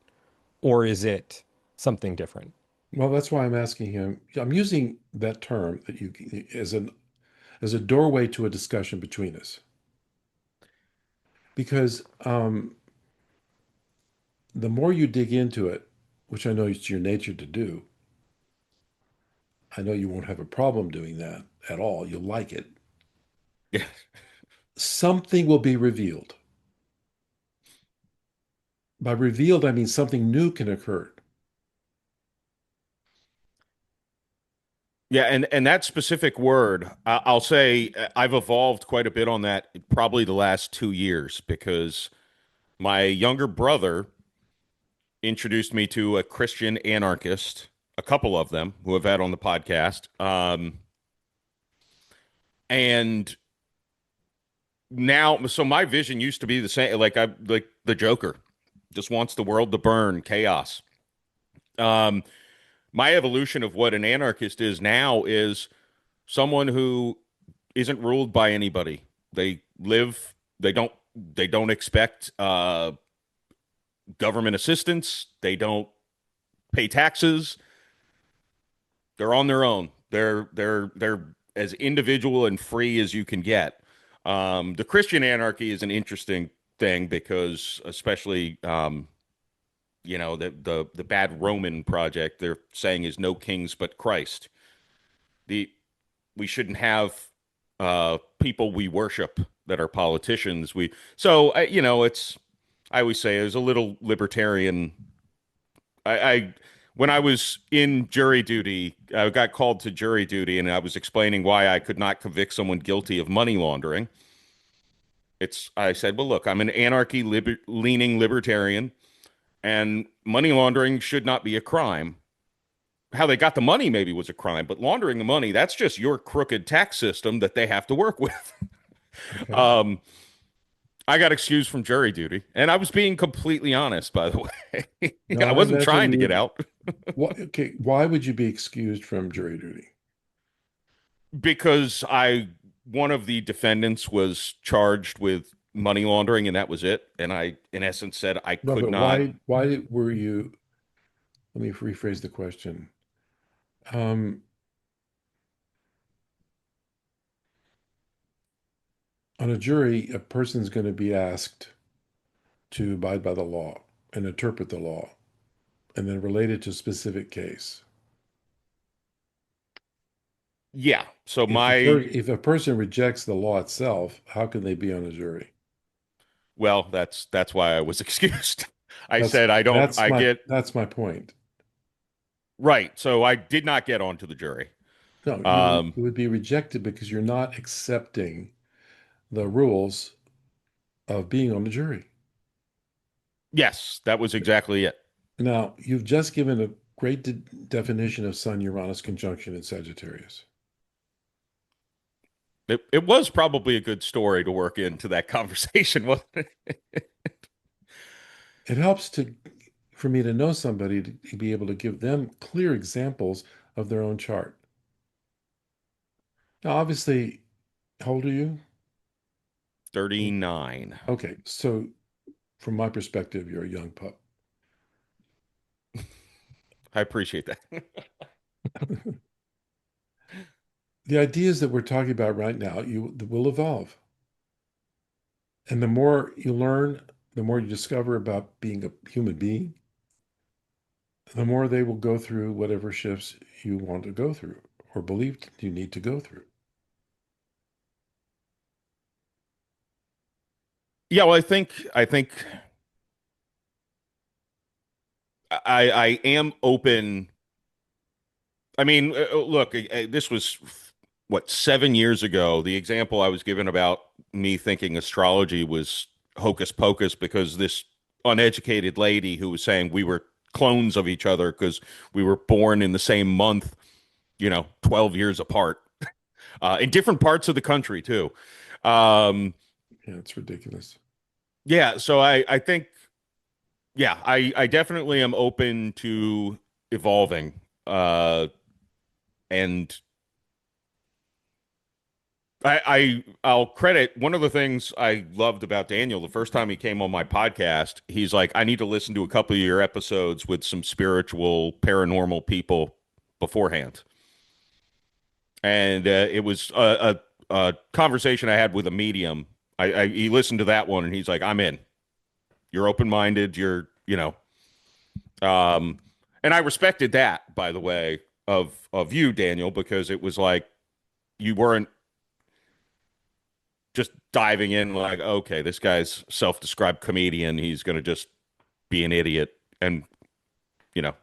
or is it something different? Well, that's why I'm asking him. I'm using that term that you as a doorway to a discussion between us. Because the more you dig into it, which I know it's your nature to do, I know you won't have a problem doing that at all. You'll like it. Yeah. Something will be revealed. By revealed, I mean something new can occur. Yeah, and that specific word, I'll say I've evolved quite a bit on that probably the last 2 years because my younger brother introduced me to a Christian anarchist, a couple of them who have had on the podcast. And now, so my vision used to be the same, like the Joker, just wants the world to burn, chaos. Um, my evolution of what an anarchist is now is someone who isn't ruled by anybody. They live, they don't expect government assistance. They don't pay taxes. They're on their own. They're as individual and free as you can get. The Christian anarchy is an interesting thing because, especially, the bad Roman project they're saying is no kings but Christ. The We shouldn't have people we worship that are politicians. It's I always say it was a little libertarian. I when I was in jury duty, I got called to jury duty, and I was explaining why I could not convict someone guilty of money laundering. I said, well, look, I'm an leaning libertarian, and money laundering should not be a crime. How they got the money maybe was a crime, but laundering the money, that's just your crooked tax system that they have to work with. Okay. um, I got excused from jury duty, and I was being completely honest, by the way. Now I I wasn't imagine trying to get out okay, why would you be excused from jury duty? because one of the defendants was charged with money laundering, and that was it. And I, in essence, said I No, could but not. why were you, let me rephrase the question. Um, on a jury, a person's going to be asked to abide by the law and interpret the law and then relate it to a specific case. Yeah. So If a person rejects the law itself, how can they be on a jury? well, that's why I was excused. I said I don't. I get That's my point. right. So I did not get onto the jury. No, Um, you would be rejected because you're not accepting the rules of being on the jury. yes, that was exactly it. Now, you've just given a great definition of Sun Uranus conjunction in Sagittarius. It was probably a good story to work into that conversation, wasn't it? It helps for me to know somebody to be able to give them clear examples of their own chart. Now, obviously, how old are you? 39. Okay, so from my perspective, you're a young pup. I appreciate that. The ideas that we're talking about right now, will evolve. And the more you learn, the more you discover about being a human being, the more they will go through whatever shifts you want to go through or believe you need to go through. Yeah, well, I think I am open. I mean, look, this was what, 7 years ago. The example I was given about me thinking astrology was hocus pocus because this uneducated lady who was saying we were clones of each other because we were born in the same month, 12 years apart, in different parts of the country too. Um, Yeah, it's ridiculous. yeah, so I think, yeah, I definitely am open to evolving. And I'll credit one of the things I loved about Daniel the first time he came on my podcast. He's like, I need to listen to a couple of your episodes with some spiritual, paranormal people beforehand. And it was a conversation I had with a medium. He listened to that one and he's like, I'm in. You're open minded. Um, and I respected that, by the way, of you, Daniel, because it was like you weren't just diving in like, okay, this guy's self-described comedian. He's going to just be an idiot. And, you know,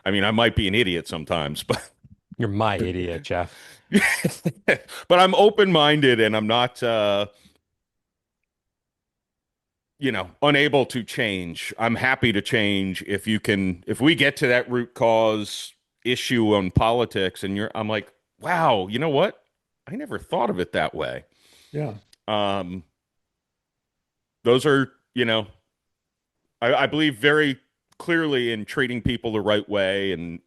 I mean, I might be an idiot sometimes, but You're my idiot, Jeff. but I'm open-minded and I'm not, unable to change. I'm happy to change if we get to that root cause issue on politics and I'm like, wow, you know what? I never thought of it that way. Yeah. Um, those are, I believe very clearly in treating people the right way, and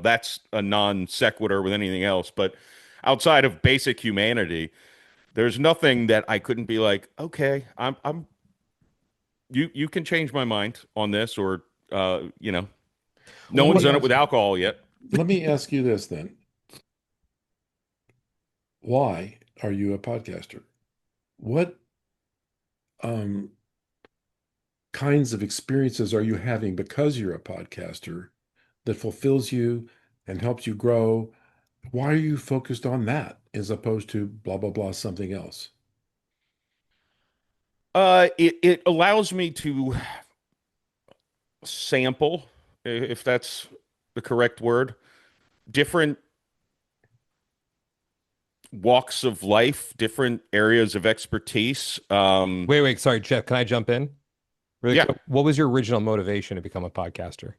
that's a non sequitur with anything else. But outside of basic humanity, there's nothing that I couldn't be like, okay, I'm you can change my mind on this, or no Well, one's done it with alcohol yet. let me ask you this then. Why are you a podcaster? What um, kinds of experiences are you having because you're a podcaster that fulfills you and helps you grow? Why are you focused on that as opposed to blah, blah, blah, something else? It allows me to sample, if that's the correct word, different walks of life, different areas of expertise. Wait, sorry, Jeff, can I jump in? Really Yeah. quick? What was your original motivation to become a podcaster?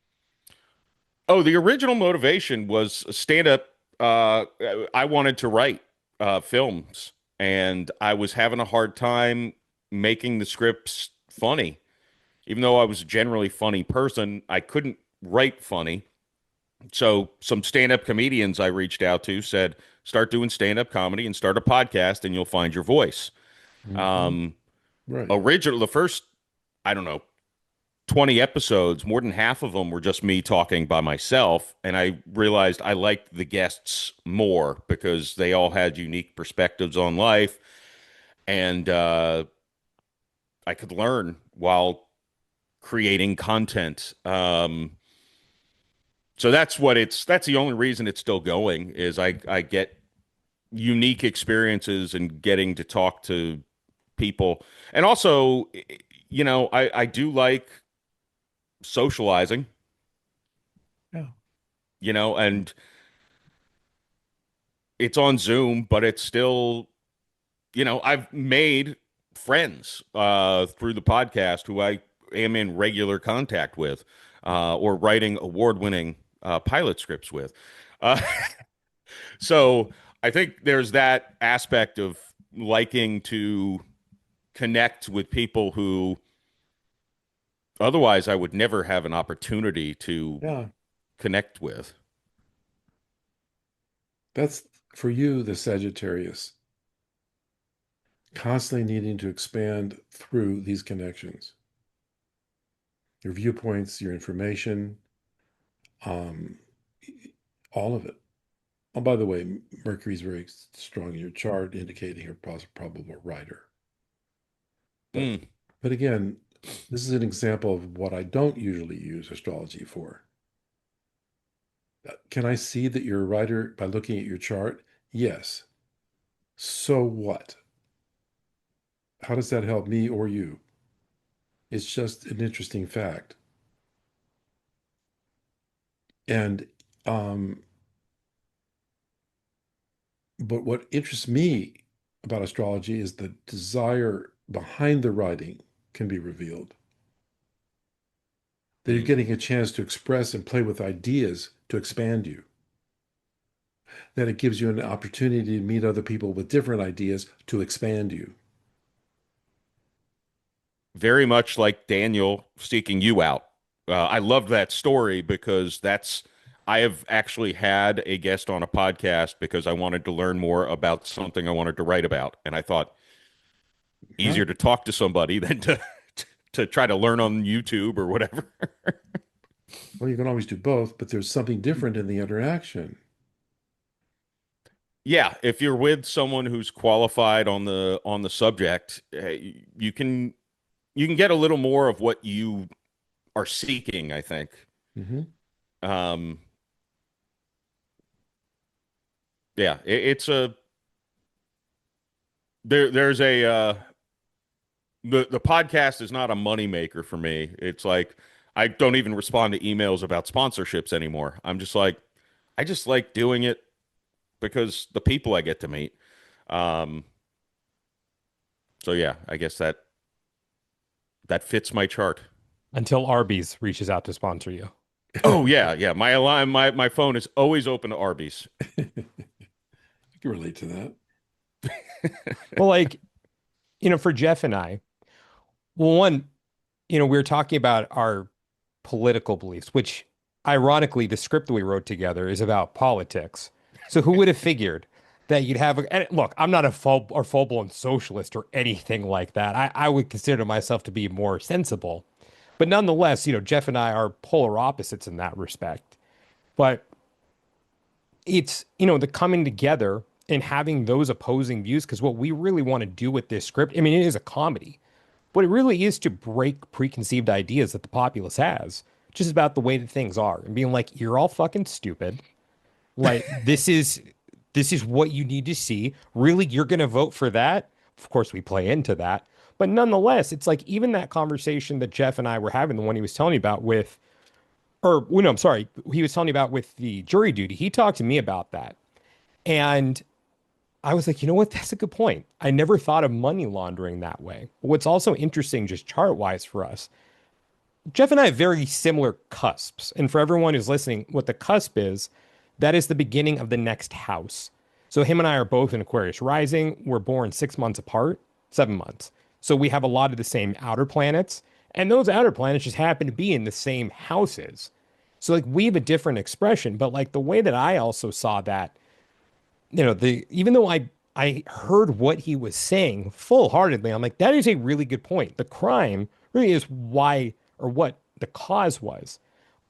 Oh, the original motivation was stand up. I wanted to write films, and I was having a hard time making the scripts funny. Even though I was a generally funny person, I couldn't write funny. So some stand-up comedians I reached out to said, start doing stand-up comedy and start a podcast, and you'll find your voice. Mhm. Right. The first, I don't know, 20 episodes, more than half of them were just me talking by myself. And I realized I liked the guests more because they all had unique perspectives on life. And I could learn while creating content. So that's the only reason it's still going is I get unique experiences and getting to talk to people. And also, I do like socializing, Yeah. and it's on Zoom, but it's still, I've made friends through the podcast who I am in regular contact with, or writing award-winning pilot scripts with. Uh, so I think there's that aspect of liking to connect with people who otherwise I would never have an opportunity to Yeah. connect with. That's for you, the Sagittarius, constantly needing to expand through these connections, your viewpoints, your information, um, all of it. Oh, by the way, Mercury's very strong in your chart, indicating you're a probable writer. But Mm. but again, This is an example of what I don't usually use astrology for. Can I see that you're a writer by looking at your chart? Yes. So what? How does that help me or you? It's just an interesting fact. And but what interests me about astrology is the desire behind the writing can be revealed. That you're Mm. getting a chance to express and play with ideas to expand you. That it gives you an opportunity to meet other people with different ideas to expand you. Very much like Daniel seeking you out. I love that story because I have actually had a guest on a podcast because I wanted to learn more about something I wanted to write about. And I thought Huh? easier to talk to somebody than to try to learn on YouTube or whatever. Well, you can always do both, but there's something different in the interaction. Yeah, if you're with someone who's qualified on the subject, you can get a little more of what you are seeking, I think. Hmm. Um, yeah, it's a there's a the podcast is not a moneymaker for me. It's like I don't even respond to emails about sponsorships anymore. I'm just like I just like doing it because the people I get to meet. Um, so yeah, I guess that fits my chart. Until Arby's reaches out to sponsor you. Oh yeah, yeah. My alarm, my phone is always open to Arby's. I can relate to that. Well, like, for Jeff and I, well, one, we were talking about our political beliefs, which ironically, the script that we wrote together is about politics. So who would have figured that you'd have and look, I'm not a full-blown socialist or anything like that. I would consider myself to be more sensible. But nonetheless, Jeff and I are polar opposites in that respect. But it's, the coming together and having those opposing views, because what we really want to do with this script, I mean, it is a comedy, but it really is to break preconceived ideas that the populace has, just about the way that things are, and being like, you're all fucking stupid. Like, this is what you need to see. Really, you're gonna vote for that? Of course, we play into that. But nonetheless, it's like even that conversation that Jeff and I were having, the one he was telling me about with, or well, no, I'm sorry, he was telling me about with the jury duty. He talked to me about that. And I was like, you know what? That's a good point. I never thought of money laundering that way. What's also interesting, just chart wise for us, Jeff and I have very similar cusps. And for everyone who's listening, what the cusp is, that is the beginning of the next house. So him and I are both in Aquarius rising. We're born 6 months apart, 7 months. So we have a lot of the same outer planets. And those outer planets just happen to be in the same houses. So like we have a different expression, but like the way that I also saw that, the even though I heard what he was saying full-heartedly, I'm like, that is a really good point. The crime really is why or what the cause was.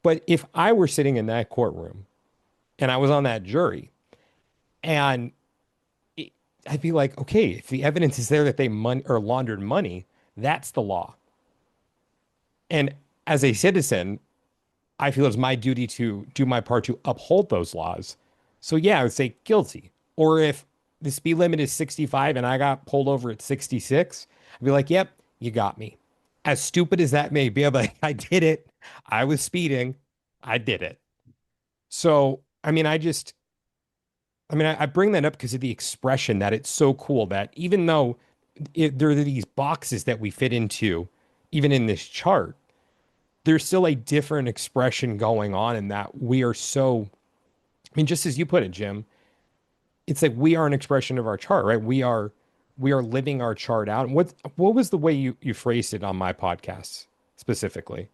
But if I were sitting in that courtroom and I was on that jury, and I'd be like, okay, if the evidence is there that they laundered money, that's the law. And as a citizen, I feel it's my duty to do my part to uphold those laws. So yeah, I would say guilty. Or if the speed limit is 65 and I got pulled over at 66, I'd be like, yep, you got me. As stupid as that may be, I'm like, I did it. I was speeding. I did it. So, I mean, I bring that up because of the expression that it's so cool that even though there are these boxes that we fit into, even in this chart, there's still a different expression going on in that we are so, I mean, just as you put it, Jim, it's like we are an expression of our chart, right? We are living our chart out. And what was the way you phrased it on my podcast specifically?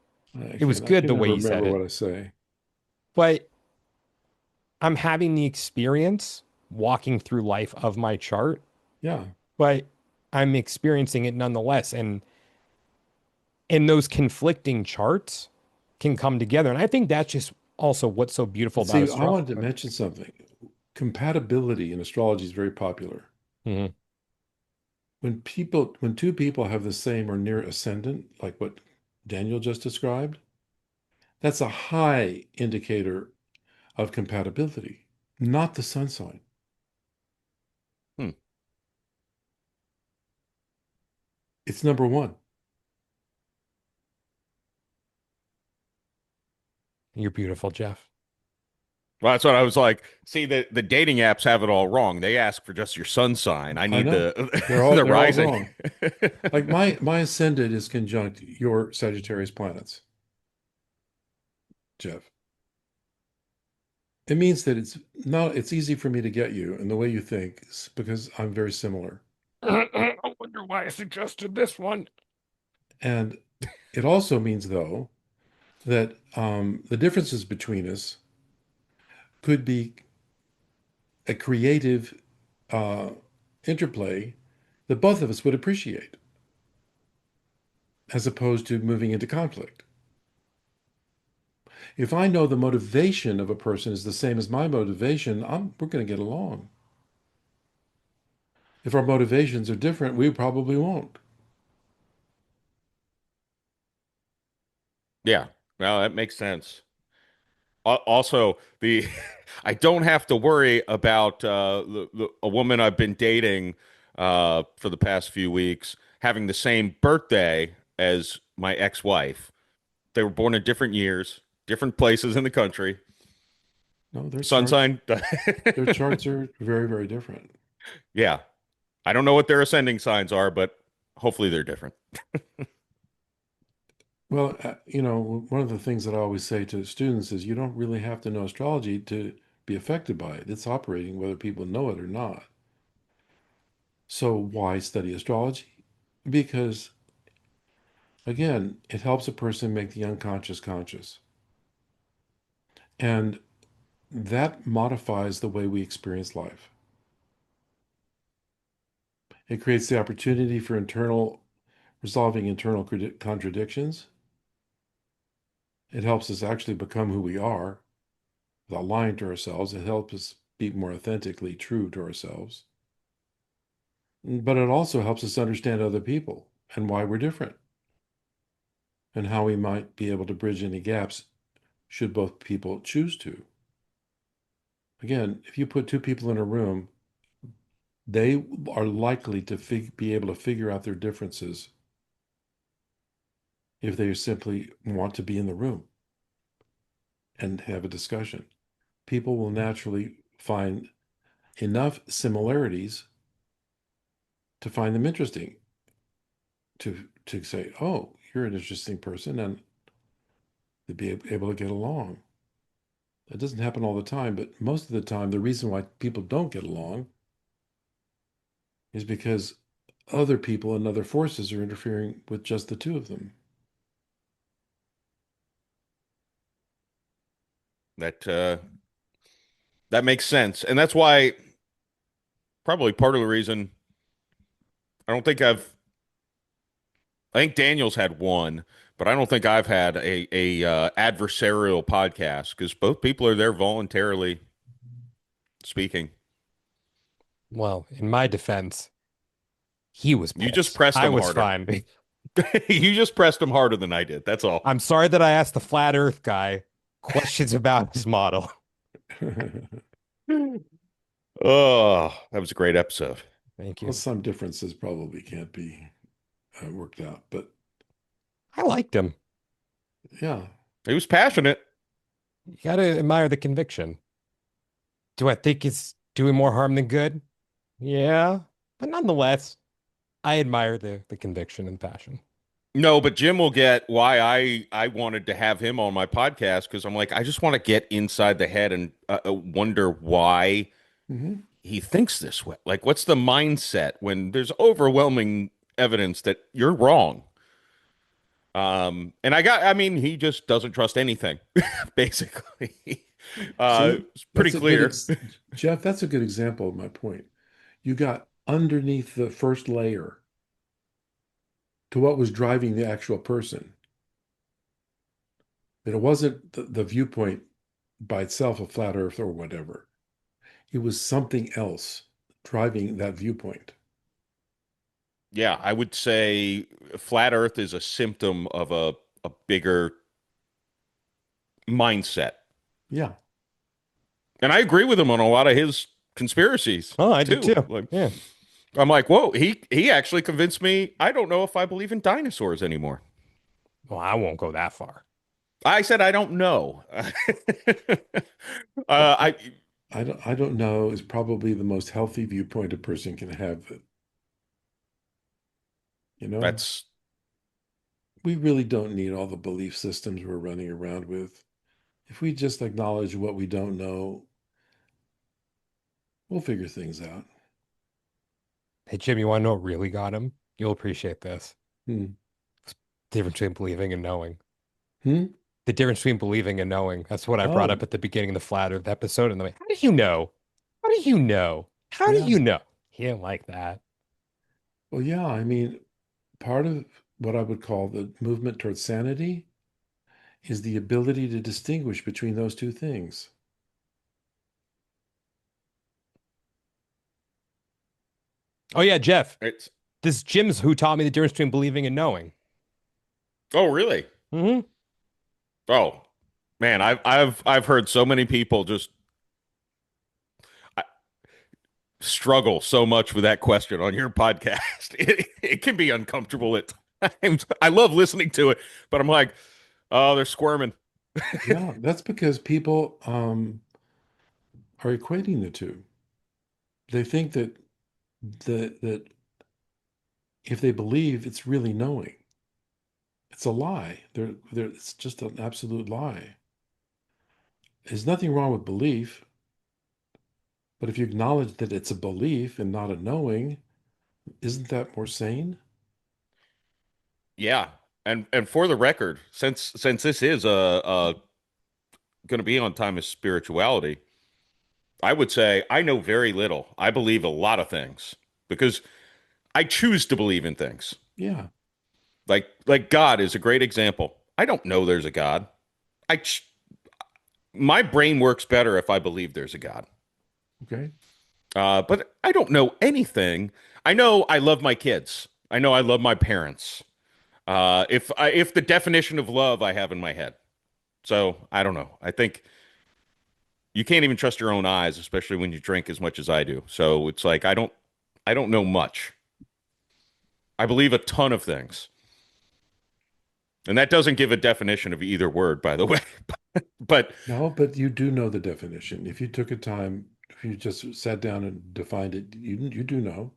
It was I good can the way never you said remember it, what I say. but I'm having the experience walking through life of my chart, Yeah. but I'm experiencing it nonetheless. And those conflicting charts can come together. And I think that's just also what's so beautiful about See, I astrology. wanted to mention something. Compatibility in astrology is very popular. Mhm. When two people have the same or near ascendant, like what Daniel just described, that's a high indicator of compatibility, not the sun sign. Hmm. It's number one. You're beautiful, Jeff. Well, that's what I was like. See, the dating apps have it all wrong. They ask for just your sun sign. I I need know. the the They're all rising. wrong. Like my ascendant is conjunct your Sagittarius planets, Jeff. It means that it's easy for me to get you and the way you think because I'm very similar. I wonder why I suggested this one. And it also means, though, that the differences between us could be a creative uh, interplay that both of us would appreciate, as opposed to moving into conflict. If I know the motivation of a person is the same as my motivation, we're going to get along. If our motivations are different, we probably won't. Yeah, well, that makes sense. Also, the I don't have to worry about a woman I've been dating for the past few weeks having the same birthday as my ex-wife. They were born in different years, different places in the country. No, Sun sign. their charts are very, very different. Yeah, I don't know what their ascending signs are, but hopefully they're different. Well, one of the things that I always say to students is you don't really have to know astrology to be affected by it. It's operating whether people know it or not. So why study astrology? Because, again, it helps a person make the unconscious conscious. And that modifies the way we experience life. It creates the opportunity for resolving internal contradictions. It helps us actually become who we are without lying to ourselves. It helps us be more authentically true to ourselves. But it also helps us understand other people and why we're different and how we might be able to bridge any gaps should both people choose to. Again, if you put two people in a room, they are likely to be able to figure out their differences if they simply want to be in the room and have a discussion. People will naturally find enough similarities to find them interesting, to say, oh, you're an interesting person, and to be able to get along. It doesn't happen all the time, but most of the time, the reason why people don't get along is because other people and other forces are interfering with just the two of them. That that makes sense, and that's why probably part of the reason I don't think I've I think Daniel's had one, but I don't think I've had a adversarial podcast because both people are there voluntarily speaking. Well, in my defense, he was You just pissed. pressed I them was harder. fine. You just pressed them harder than I did. That's all. I'm sorry that I asked the flat Earth guy questions about his model. Oh, that was a great episode. Thank Well, you. some differences probably can't be worked out, but I liked him. yeah, He was passionate. You gotta admire the conviction. Do I think it's doing more harm than good? Yeah, but nonetheless, I admire the conviction and passion. No, but Jim will get why I wanted to have him on my podcast because I'm like I just want to get inside the head and wonder why hmm he thinks this way. Like, what's the mindset when there's overwhelming evidence that you're wrong? And I mean, he just doesn't trust anything, basically. See, It's pretty that's a good clear. Jeff. That's a good example of my point. You got underneath the first layer to what was driving the actual person. That it wasn't the viewpoint by itself, a flat Earth or whatever. It was something else driving that viewpoint. Yeah, I would say flat Earth is a symptom of a bigger mindset. Yeah. And I agree with him on a lot of his conspiracies Oh, I did too. too. Like, Yeah. I'm like, whoa, he actually convinced me I don't know if I believe in dinosaurs anymore. Well, I won't go that far. I said I don't know. Well, I I don't know is probably the most healthy viewpoint a person can have. You know, that's we really don't need all the belief systems we're running around with. If we just acknowledge what we don't know, we'll figure things out. Hey, Jim, you want to know what really got him? You'll appreciate this. Hmm. Difference between believing and knowing. Hmm? The difference between believing and knowing. That's what I brought Oh, up at the beginning of the Flat Earth episode. And they're like, how do you know? How do you know? How do yeah. you know? He didn't like that. Well, yeah. I mean, part of what I would call the movement towards sanity is the ability to distinguish between those two things. Oh, yeah, Jeff. it's This Jim's who taught me the difference between believing and knowing. oh really? Hmm. Oh man, I've heard so many people just struggle so much with that question on your podcast. It can be uncomfortable at times. I love listening to it, but I'm like, oh, they're squirming. Yeah, that's because people are equating the two. They think that that if they believe, it's really knowing. It's a lie. It's just an absolute lie. There's nothing wrong with belief, but if you acknowledge that it's a belief and not a knowing, isn't that more sane? Yeah, and for the record, since this is a going to be on time of spirituality, I would say I know very little. I believe a lot of things because I choose to believe in things. Yeah. Like God is a great example. I don't know there's a God. I ch My brain works better if I believe there's a God. Okay. But I don't know anything. I know I love my kids. I know I love my parents. If the definition of love I have in my head. So I don't know. I think you can't even trust your own eyes, especially when you drink as much as I do. So it's like I don't know much. I believe a ton of things. And that doesn't give a definition of either word, by the way. But No, but you do know the definition. If you took a time, if you just sat down and defined it, you do know.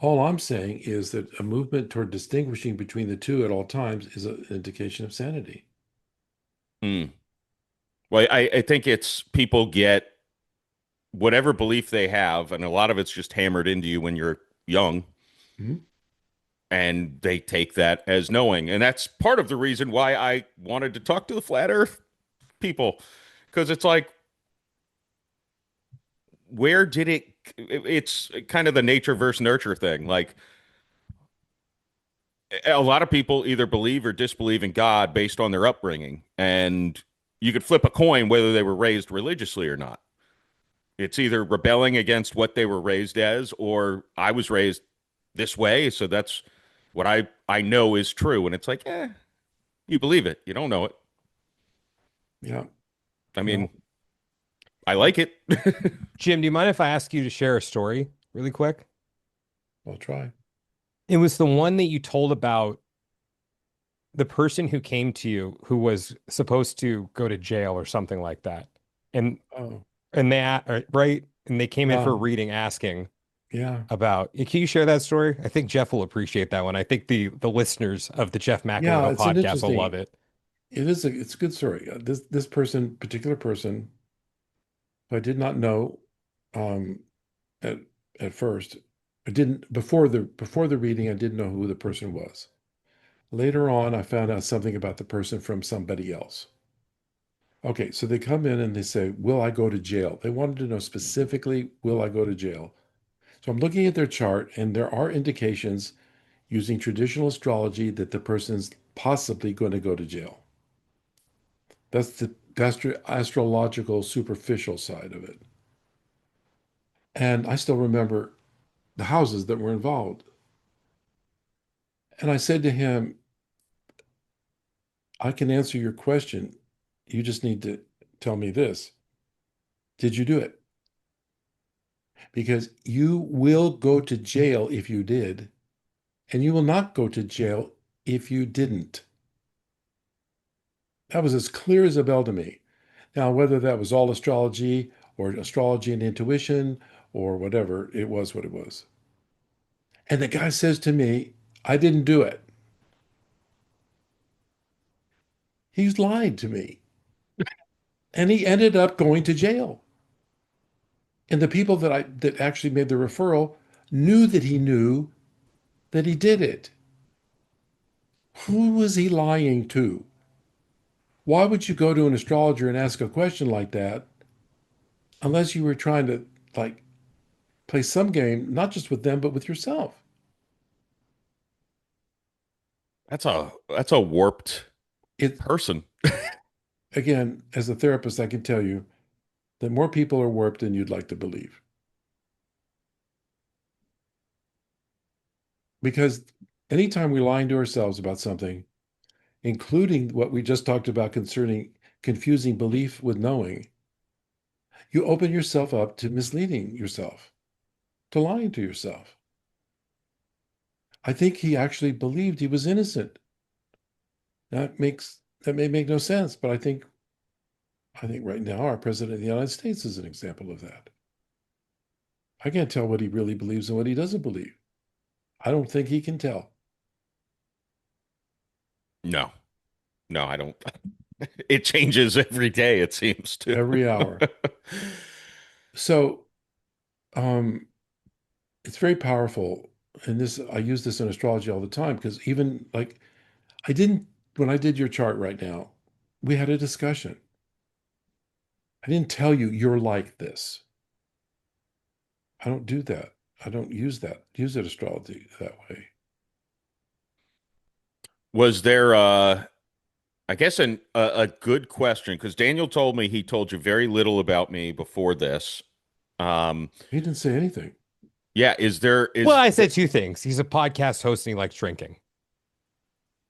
All I'm saying is that a movement toward distinguishing between the two at all times is an indication of sanity. mm, well, I think it's people get whatever belief they have, and a lot of it's just hammered into you when you're young, Mhm. and they take that as knowing. And that's part of the reason why I wanted to talk to the flat earth people, because it's like, where did it's kind of the nature versus nurture thing. Like, a lot of people either believe or disbelieve in God based on their upbringing. And you could flip a coin whether they were raised religiously or not. It's either rebelling against what they were raised as, or I was raised this way, so that's what I know is true. And it's like, you believe it, you don't know it. Yeah. I mean, Well, I like it. Jim, do you mind if I ask you to share a story really quick? I'll try. It was the one that you told about the person who came to you who was supposed to go to jail or something like that. And Oh, right? And they came in for a yeah. reading asking Yeah. about, can you share that story? I think Jeff will appreciate that one. I think the listeners of the Jeff Yeah, Macolino it's an podcast will love interesting, it. it's a good story. This particular person, I did not know um at at first. I didn't before the reading, I didn't know who the person was. Later on, I found out something about the person from somebody else. Okay, so they come in and they say, "Will I go to jail?" They wanted to know specifically, "Will I go to jail?" So I'm looking at their chart, and there are indications using traditional astrology that the person's possibly going to go to jail. That's the astrological superficial side of it. And I still remember the houses that were involved. And I said to him, I can answer your question. You just need to tell me this. Did you do it? Because you will go to jail if you did, and you will not go to jail if you didn't. That was as clear as a bell to me. Now, whether that was all astrology or astrology and intuition or whatever, it was what it was. And the guy says to me, I didn't do it. He's lied to me. And he ended up going to jail. And the people that actually made the referral knew that he knew that he did it. Who was he lying to? Why would you go to an astrologer and ask a question like that unless you were trying to like play some game, not just with them, but with yourself? That's a warped It person. again, as a therapist, I can tell you that more people are warped than you'd like to believe. Because anytime we're lying to ourselves about something, including what we just talked about concerning confusing belief with knowing, you open yourself up to misleading yourself, to lying to yourself. I think he actually believed he was innocent. That may make no sense, but I think right now our president of the United States is an example of that. I can't tell what he really believes and what he doesn't believe. I don't think he can tell. No, no, I don't. It changes every day, it seems to. Every hour. So it's very powerful. And this, I use this in astrology all the time because even like I didn't, when I did your chart right now, we had a discussion. I didn't tell you you're like this. I don't do that. I don't use it astrology that way. Was there, I guess, a good question? Because Daniel told me he told you very little about me before this. Um, He didn't say anything. yeah, Well, I said two things. He's a podcast host and he likes drinking.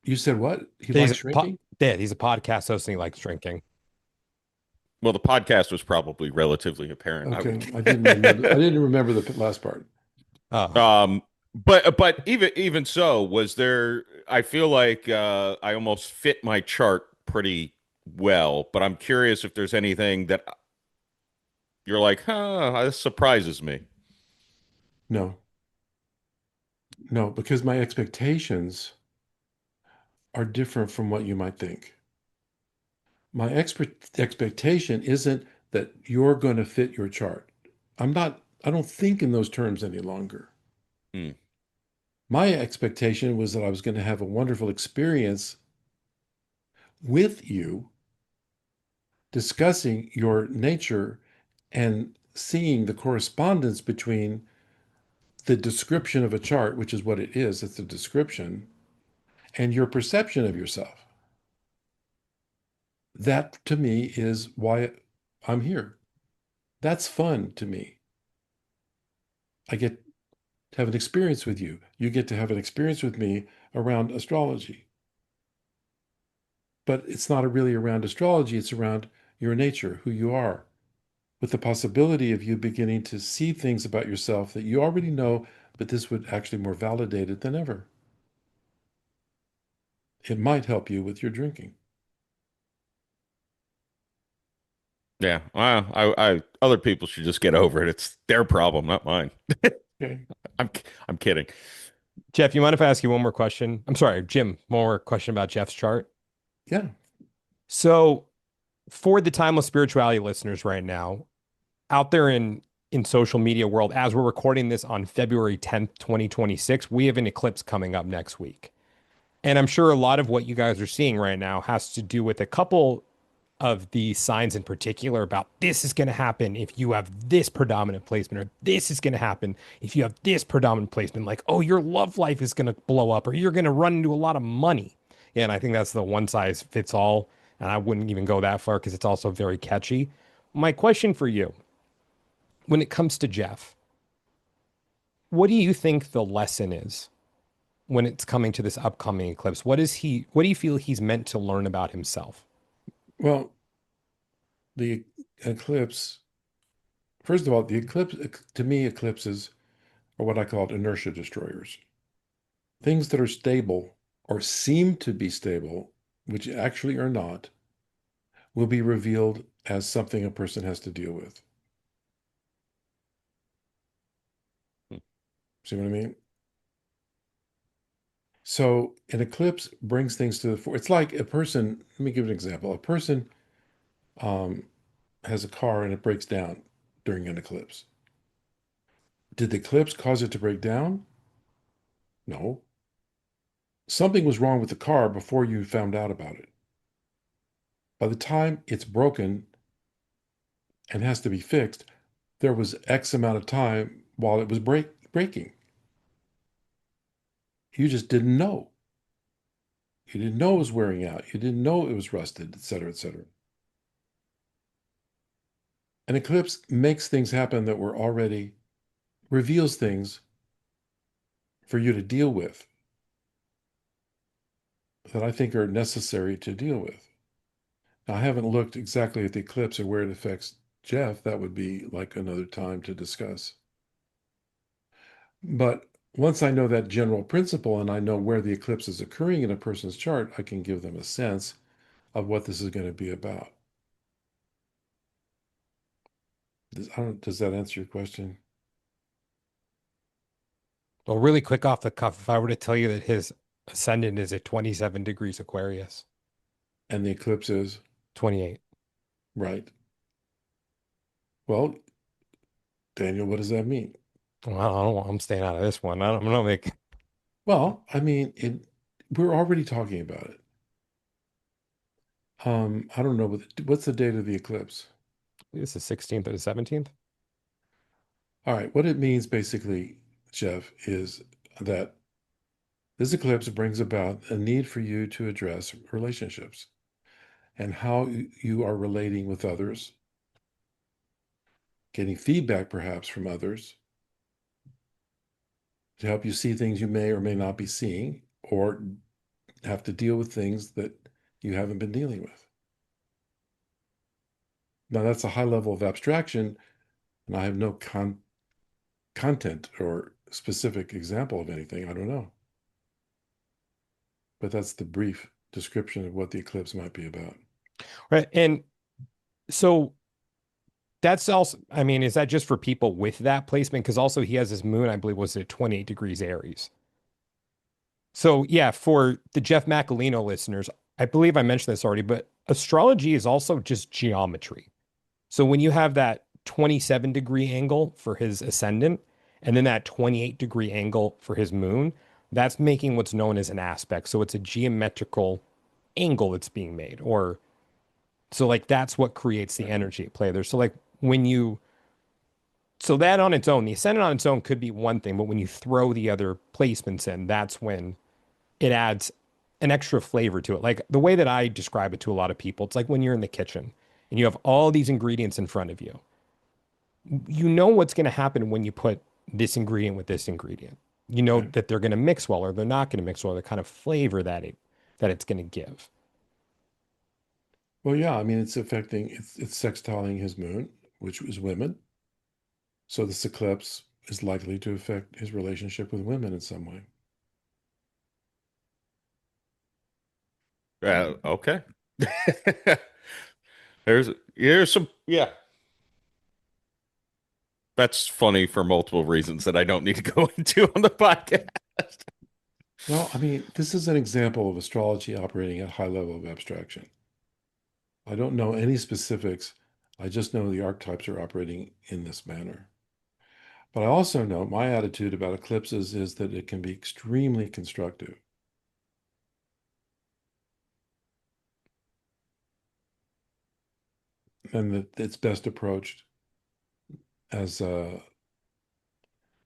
You said what? He He's likes shrinking? he's a podcast host and he likes drinking. well, the podcast was probably relatively apparent. Okay. I didn't remember the last part. Oh, But even so, was there? I feel like I almost fit my chart pretty well, but I'm curious if there's anything that you're like, huh, this surprises me. No. No, because my expectations are different from what you might think. My expectation isn't that you're going to fit your chart. I don't think in those terms any longer. Hmm. My expectation was that I was going to have a wonderful experience with you discussing your nature and seeing the correspondence between the description of a chart, which is what it is, it's a description, and your perception of yourself. That to me is why I'm here. That's fun to me. I get to have an experience with you. You get to have an experience with me around astrology. But it's not really around astrology, it's around your nature, who you are, with the possibility of you beginning to see things about yourself that you already know, but this would actually more validate it than ever. It might help you with your drinking. Yeah, other people should just get over it. It's their problem, not mine. Okay. I'm kidding. Jeff, you mind if I ask you one more question? I'm sorry, Jim, one more question about Jeff's chart. Yeah. So, for the Timeless Spirituality listeners right now, out there in social media world, as we're recording this on February 10th, 2026, we have an eclipse coming up next week. And I'm sure a lot of what you guys are seeing right now has to do with a couple of the signs in particular about this is going to happen if you have this predominant placement, or this is going to happen if you have this predominant placement. Like, oh, your love life is going to blow up, or you're going to run into a lot of money. Yeah, and I think that's the one size fits all. And I wouldn't even go that far because it's also very catchy. My question for you, when it comes to Jeff, what do you think the lesson is when it's coming to this upcoming eclipse? What do you feel he's meant to learn about himself? Well, the eclipse, first of all, the eclipse, to me, eclipses are what I call inertia destroyers. Things that are stable or seem to be stable, which actually are not, will be revealed as something a person has to deal with. See what I mean? So an eclipse brings things to the fore. It's like a person, let me give an example. A person um, has a car and it breaks down during an eclipse. Did the eclipse cause it to break down? No. Something was wrong with the car before you found out about it. By the time it's broken and has to be fixed, there was X amount of time while it was breaking. You just didn't know. You didn't know it was wearing out. You didn't know it was rusted, et cetera, et cetera. An eclipse makes things happen that were already, reveals things for you to deal with that I think are necessary to deal with. Now, I haven't looked exactly at the eclipse or where it affects Jeff. That would be like another time to discuss. But once I know that general principle and I know where the eclipse is occurring in a person's chart, I can give them a sense of what this is going to be about. Does that answer your question? Well, really quick off the cuff, if I were to tell you that his ascendant is at 27 degrees Aquarius, And the eclipse is 28. right. Well, Daniel, what does that mean? Well, I don't want, I'm staying out of this one. I'm not make Well, I mean, we're already talking about it. I don't know what's the date of the eclipse. this is 16th or the 17th. All right, what it means basically, Jeff, is that this eclipse brings about a need for you to address relationships and how you are relating with others, getting feedback perhaps from others to help you see things you may or may not be seeing, or have to deal with things that you haven't been dealing with. Now, that's a high level of abstraction, and I have no content or specific example of anything. I don't know. But that's the brief description of what the eclipse might be about. Right. And so that's also, I mean, is that just for people with that placement? Because also he has his moon, I believe, was at 28 degrees Aries. So yeah, for the Jeff Macolino listeners, I believe I mentioned this already, but astrology is also just geometry. So when you have that 27-degree angle for his ascendant and then that 28-degree angle for his moon, that's making what's known as an aspect. So it's a geometrical angle that's being made. Or so like that's what creates the energy at play there. So like when you so that on its own, the ascendant on its own could be one thing, but when you throw the other placements in, that's when it adds an extra flavor to it. Like the way that I describe it to a lot of people, it's like when you're in the kitchen and you have all these ingredients in front of you. You know what's going to happen when you put this ingredient with this ingredient. You know Okay. that they're going to mix well or they're not going to mix well, the kind of flavor that it's going to give. Well, yeah, I mean, it's sextiling his moon, which is women. So this eclipse is likely to affect his relationship with women in some way. Okay. Here's some, yeah. That's funny for multiple reasons that I don't need to go into on the podcast. Well, I mean, this is an example of astrology operating at a high level of abstraction. I don't know any specifics. I just know the archetypes are operating in this manner. But I also know my attitude about eclipses is that it can be extremely constructive. And that it's best approached as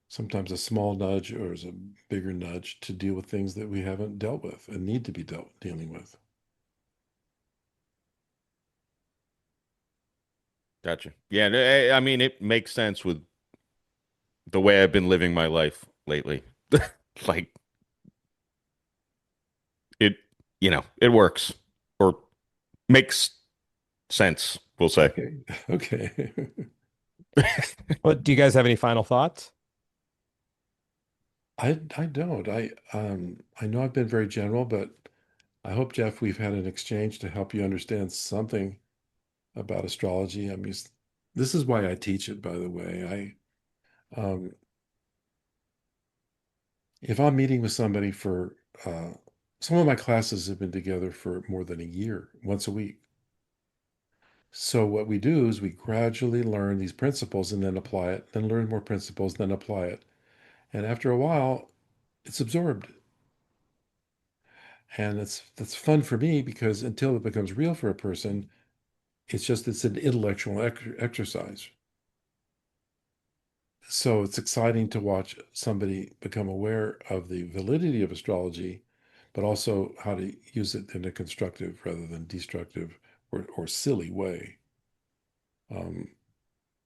sometimes a small nudge or as a bigger nudge to deal with things that we haven't dealt with and need to be dealing with. Gotcha. Yeah, I mean, it makes sense with the way I've been living my life lately. Like it works or makes sense, we'll say. Okay. Okay. Well, do you guys have any final thoughts? I don't. I know I've been very general, but I hope, Jeff, we've had an exchange to help you understand something about astrology. I mean, this is why I teach it, by the way. If I'm meeting with somebody for some of my classes have been together for more than a year, once a week. So what we do is we gradually learn these principles and then apply it, then learn more principles, then apply it. And after a while, it's absorbed. And that's fun for me because until it becomes real for a person, it's an intellectual exercise. So it's exciting to watch somebody become aware of the validity of astrology, but also how to use it in a constructive rather than destructive or silly way. Um,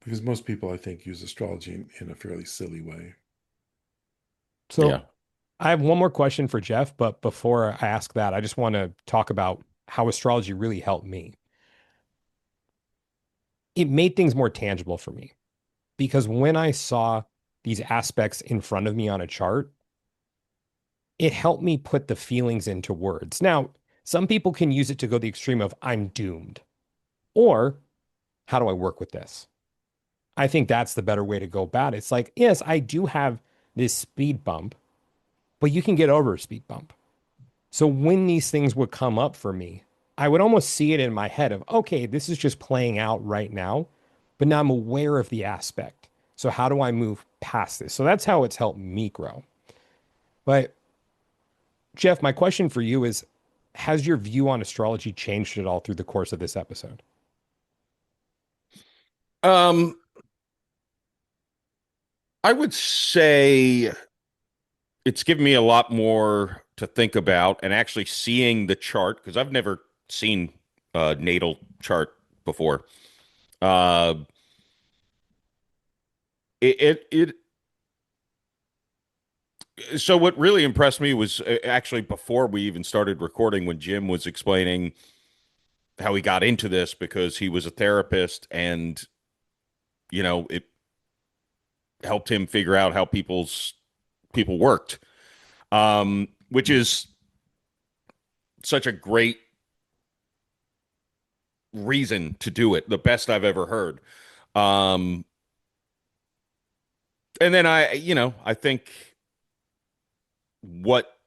because most people, I think, use astrology in a fairly silly way. So Yeah. I have one more question for Jeff, but before I ask that, I just want to talk about how astrology really helped me. It made things more tangible for me because when I saw these aspects in front of me on a chart, it helped me put the feelings into words. Now, some people can use it to go the extreme of I'm doomed, or how do I work with this? I think that's the better way to go about it. It's like, yes, I do have this speed bump, but you can get over a speed bump. So when these things would come up for me, I would almost see it in my head of, okay, this is just playing out right now, but now I'm aware of the aspect. So how do I move past this? So that's how it's helped me grow. But Jeff, my question for you is, has your view on astrology changed at all through the course of this episode? Um, I would say it's given me a lot more to think about and actually seeing the chart because I've never seen a natal chart before. Uh, it so what really impressed me was actually before we even started recording when Jim was explaining how he got into this because he was a therapist and it helped him figure out how people worked, which is such a great reason to do it, the best I've ever heard. Um, and then I think what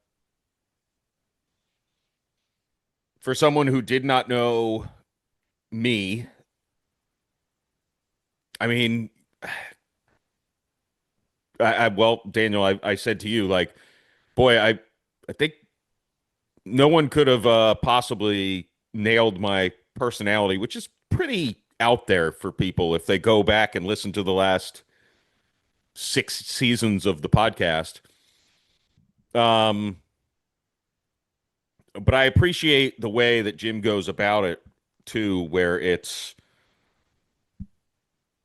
for someone who did not know me, I mean, well, Daniel, I said to you, like, boy, I think no one could have possibly nailed my personality, which is pretty out there for people if they go back and listen to the last 6 seasons of the podcast. Um, but I appreciate the way that Jim goes about it too, where it's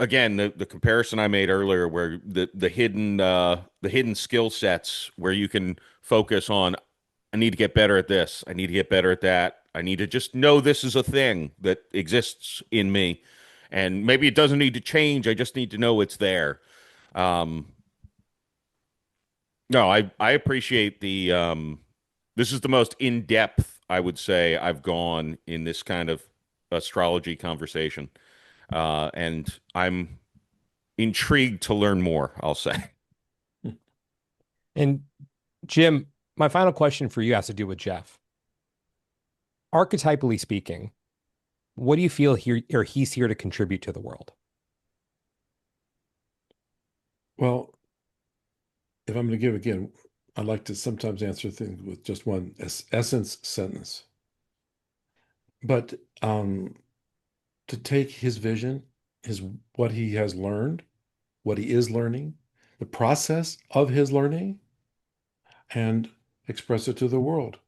again the comparison I made earlier, where the hidden skill sets where you can focus on. I need to get better at this. I need to get better at that. I need to just know this is a thing that exists in me, and maybe it doesn't need to change. I just need to know it's there. Um, no, I appreciate the this is the most in depth I would say I've gone in this kind of astrology conversation, and I'm intrigued to learn more. I'll say. And Jim, my final question for you has to do with Jeff. Archetypally speaking, what do you feel here or he's here to contribute to the world? Well, if I'm going to give again, I like to sometimes answer things with just one essence sentence. But to take his vision, his what he has learned, what he is learning, the process of his learning, and express it to the world.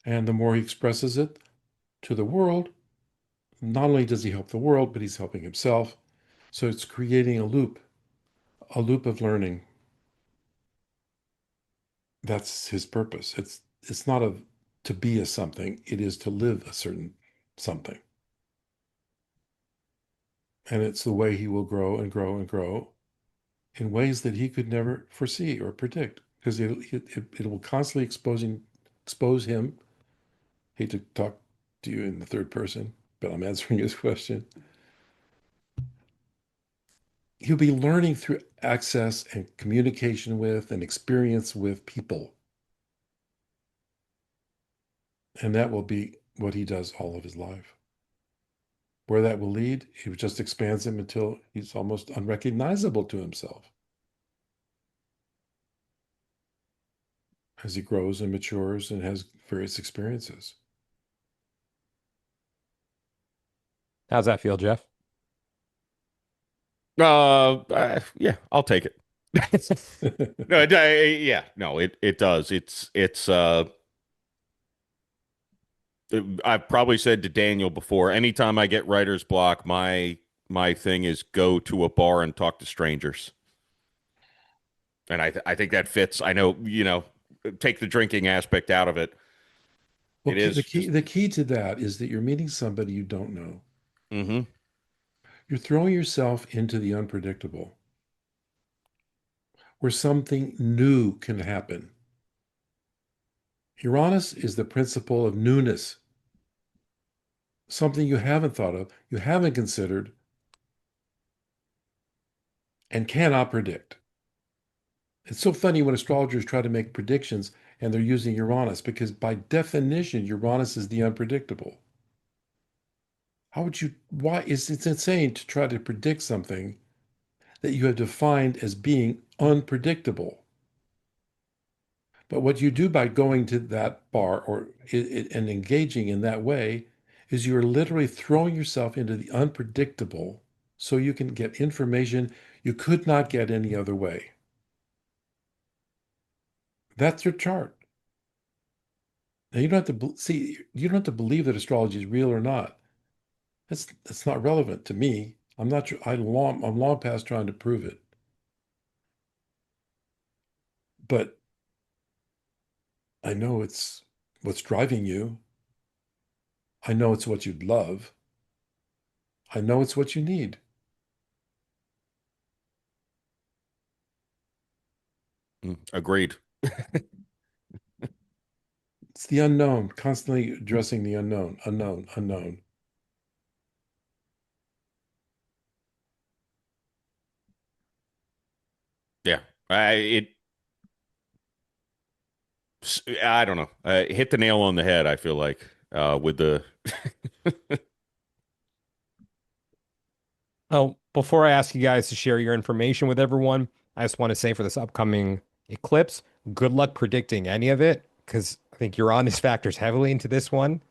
And the more he expresses it to the world, not only does he help the world, but he's helping himself. So it's creating a loop of learning. That's his purpose. it's not to be a something, it is to live a certain something. And it's the way he will grow and grow and grow in ways that he could never foresee or predict, because it will constantly expose him. Hate to talk to you in the third person, but I'm answering his question. He'll be learning through access and communication with and experience with people. And that will be what he does all of his life. Where that will lead, it just expands him until he's almost unrecognizable to himself as he grows and matures and has various experiences. How's that feel, Jeff? Yeah, I'll take it. No, yeah, no, it does. I've probably said to Daniel before, anytime I get writer's block, my thing is go to a bar and talk to strangers. And I think that fits. I know, take the drinking aspect out of it. Well, It is the key to that is that you're meeting somebody you don't know. Mm-hmm. You're throwing yourself into the unpredictable, where something new can happen. Uranus is the principle of newness, something you haven't thought of, you haven't considered, and cannot predict. It's so funny when astrologers try to make predictions and they're using Uranus, because by definition, Uranus is the unpredictable. Why is it's insane to try to predict something that you have defined as being unpredictable. But what you do by going to that bar and engaging in that way is you're literally throwing yourself into the unpredictable so you can get information you could not get any other way. That's your chart. Now you don't have to you don't have to believe that astrology is real or not. That's not relevant to me. I'm not. I'm long past trying to prove it. But I know it's what's driving you. I know it's what you'd love. I know it's what you need. Agreed. It's the unknown, constantly addressing the unknown, unknown, unknown. Yeah. I don't know. Hit the nail on the head, I feel like, with the Oh, before I ask you guys to share your information with everyone, I just want to say for this upcoming eclipse, good luck predicting any of it, because I think Uranus factors heavily into this one,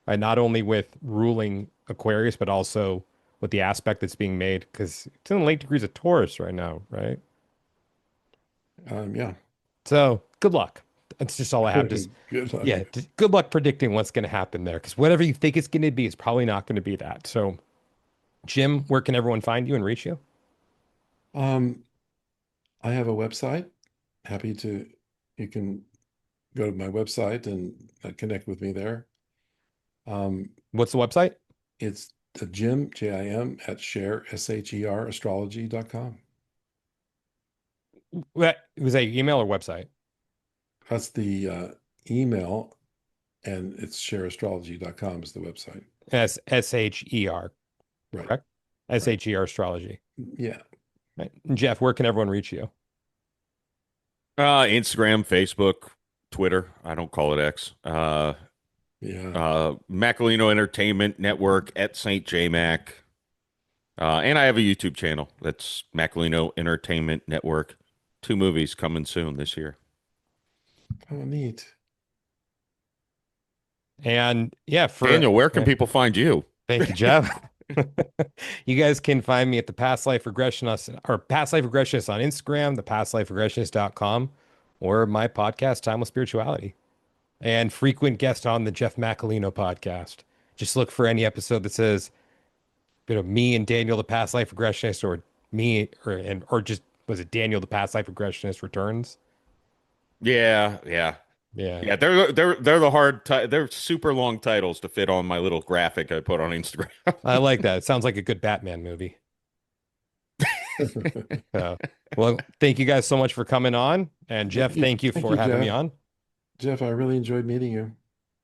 not only with ruling Aquarius, but also with the aspect that's being made, because it's in the late degrees of Taurus right now, right? Yeah. So good luck. That's just all I have. Just Good luck. yeah, just good luck predicting what's going to happen there, because whatever you think it's going to be is probably not going to be that. So, Jim, where can everyone find you and reach you? I have a website. You can go to my website and connect with me there. What's the website? It's Jim, Jim, at Sher, Sher, astrology.com. Was that your email or website? That's the email, and it's sherastrology.com is the website. Sher, Right. correct? Sher Astrology. Yeah. Right. And Jeff, where can everyone reach you? Instagram, Facebook, Twitter. I don't call it X. Yeah. Macolino Entertainment Network at St. J Mac. And I have a YouTube channel. That's Macolino Entertainment Network. 2 movies coming soon this year. Oh, neat. And yeah, Daniel, where can people find you? Thank you, Jeff. You guys can find me at the Past Life Regressionist or Past Life Regressionist on Instagram, the pastliferegressionist.com, or my podcast, Timeless Spirituality, and frequent guest on the Jeff Macolino podcast. Just look for any episode that says, me and Daniel, the Past Life Regressionist, or me, or just was it Daniel, the Past Life Regressionist returns? Yeah. Yeah. Yeah, they're the they're super long titles to fit on my little graphic I put on Instagram. I like that. It sounds like a good Batman movie. Well, thank you guys so much for coming on. And Jeff, thank you for having me on. Jeff, I really enjoyed meeting you.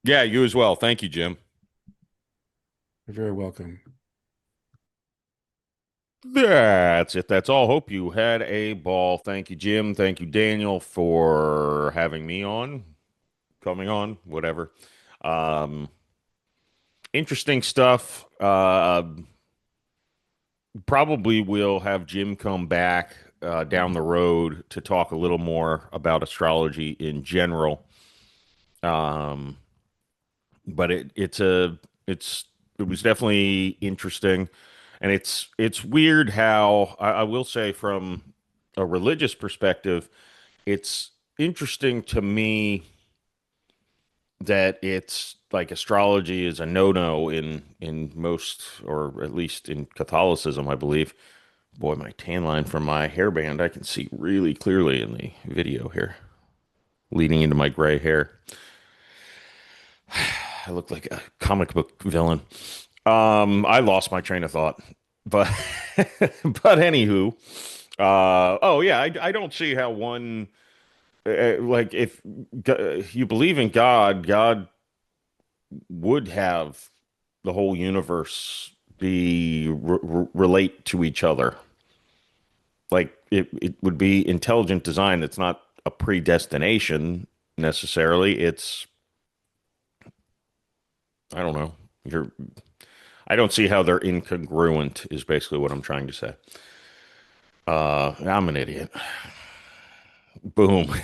Yeah, you as well. Thank you, Jim. You're very welcome. That's it. That's all. Hope you had a ball. Thank you, Jim. Thank you, Daniel, for having me on, coming on, whatever. Interesting stuff. Probably will have Jim come back down the road to talk a little more about astrology in general. But it was definitely interesting, and it's weird how I will say from a religious perspective, it's interesting to me that it's like astrology is a no-no in most, or at least in Catholicism, I believe. Boy, my tan line from my hairband I can see really clearly in the video here, leading into my gray hair. I look like a comic book villain. I lost my train of thought, but but anywho, oh yeah, I don't see how one like if you believe in God, God would have the whole universe be relate to each other. Like it would be intelligent design. It's not a predestination necessarily. It's I don't know. I don't see how they're incongruent is basically what I'm trying to say. I'm an idiot. Boom.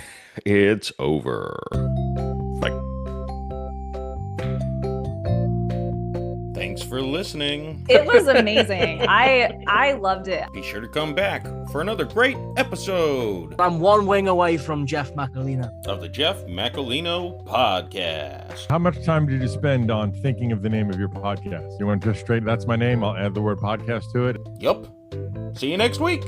It's over. Like, thanks for listening. It was amazing. I loved it. Be sure to come back for another great episode I'm one wing away from Jeff Macolino. of the Jeff Macolino Podcast. How much time did you spend on thinking of the name of your podcast? You went just straight, that's my name, I'll add the word podcast to it. Yup. See you next week.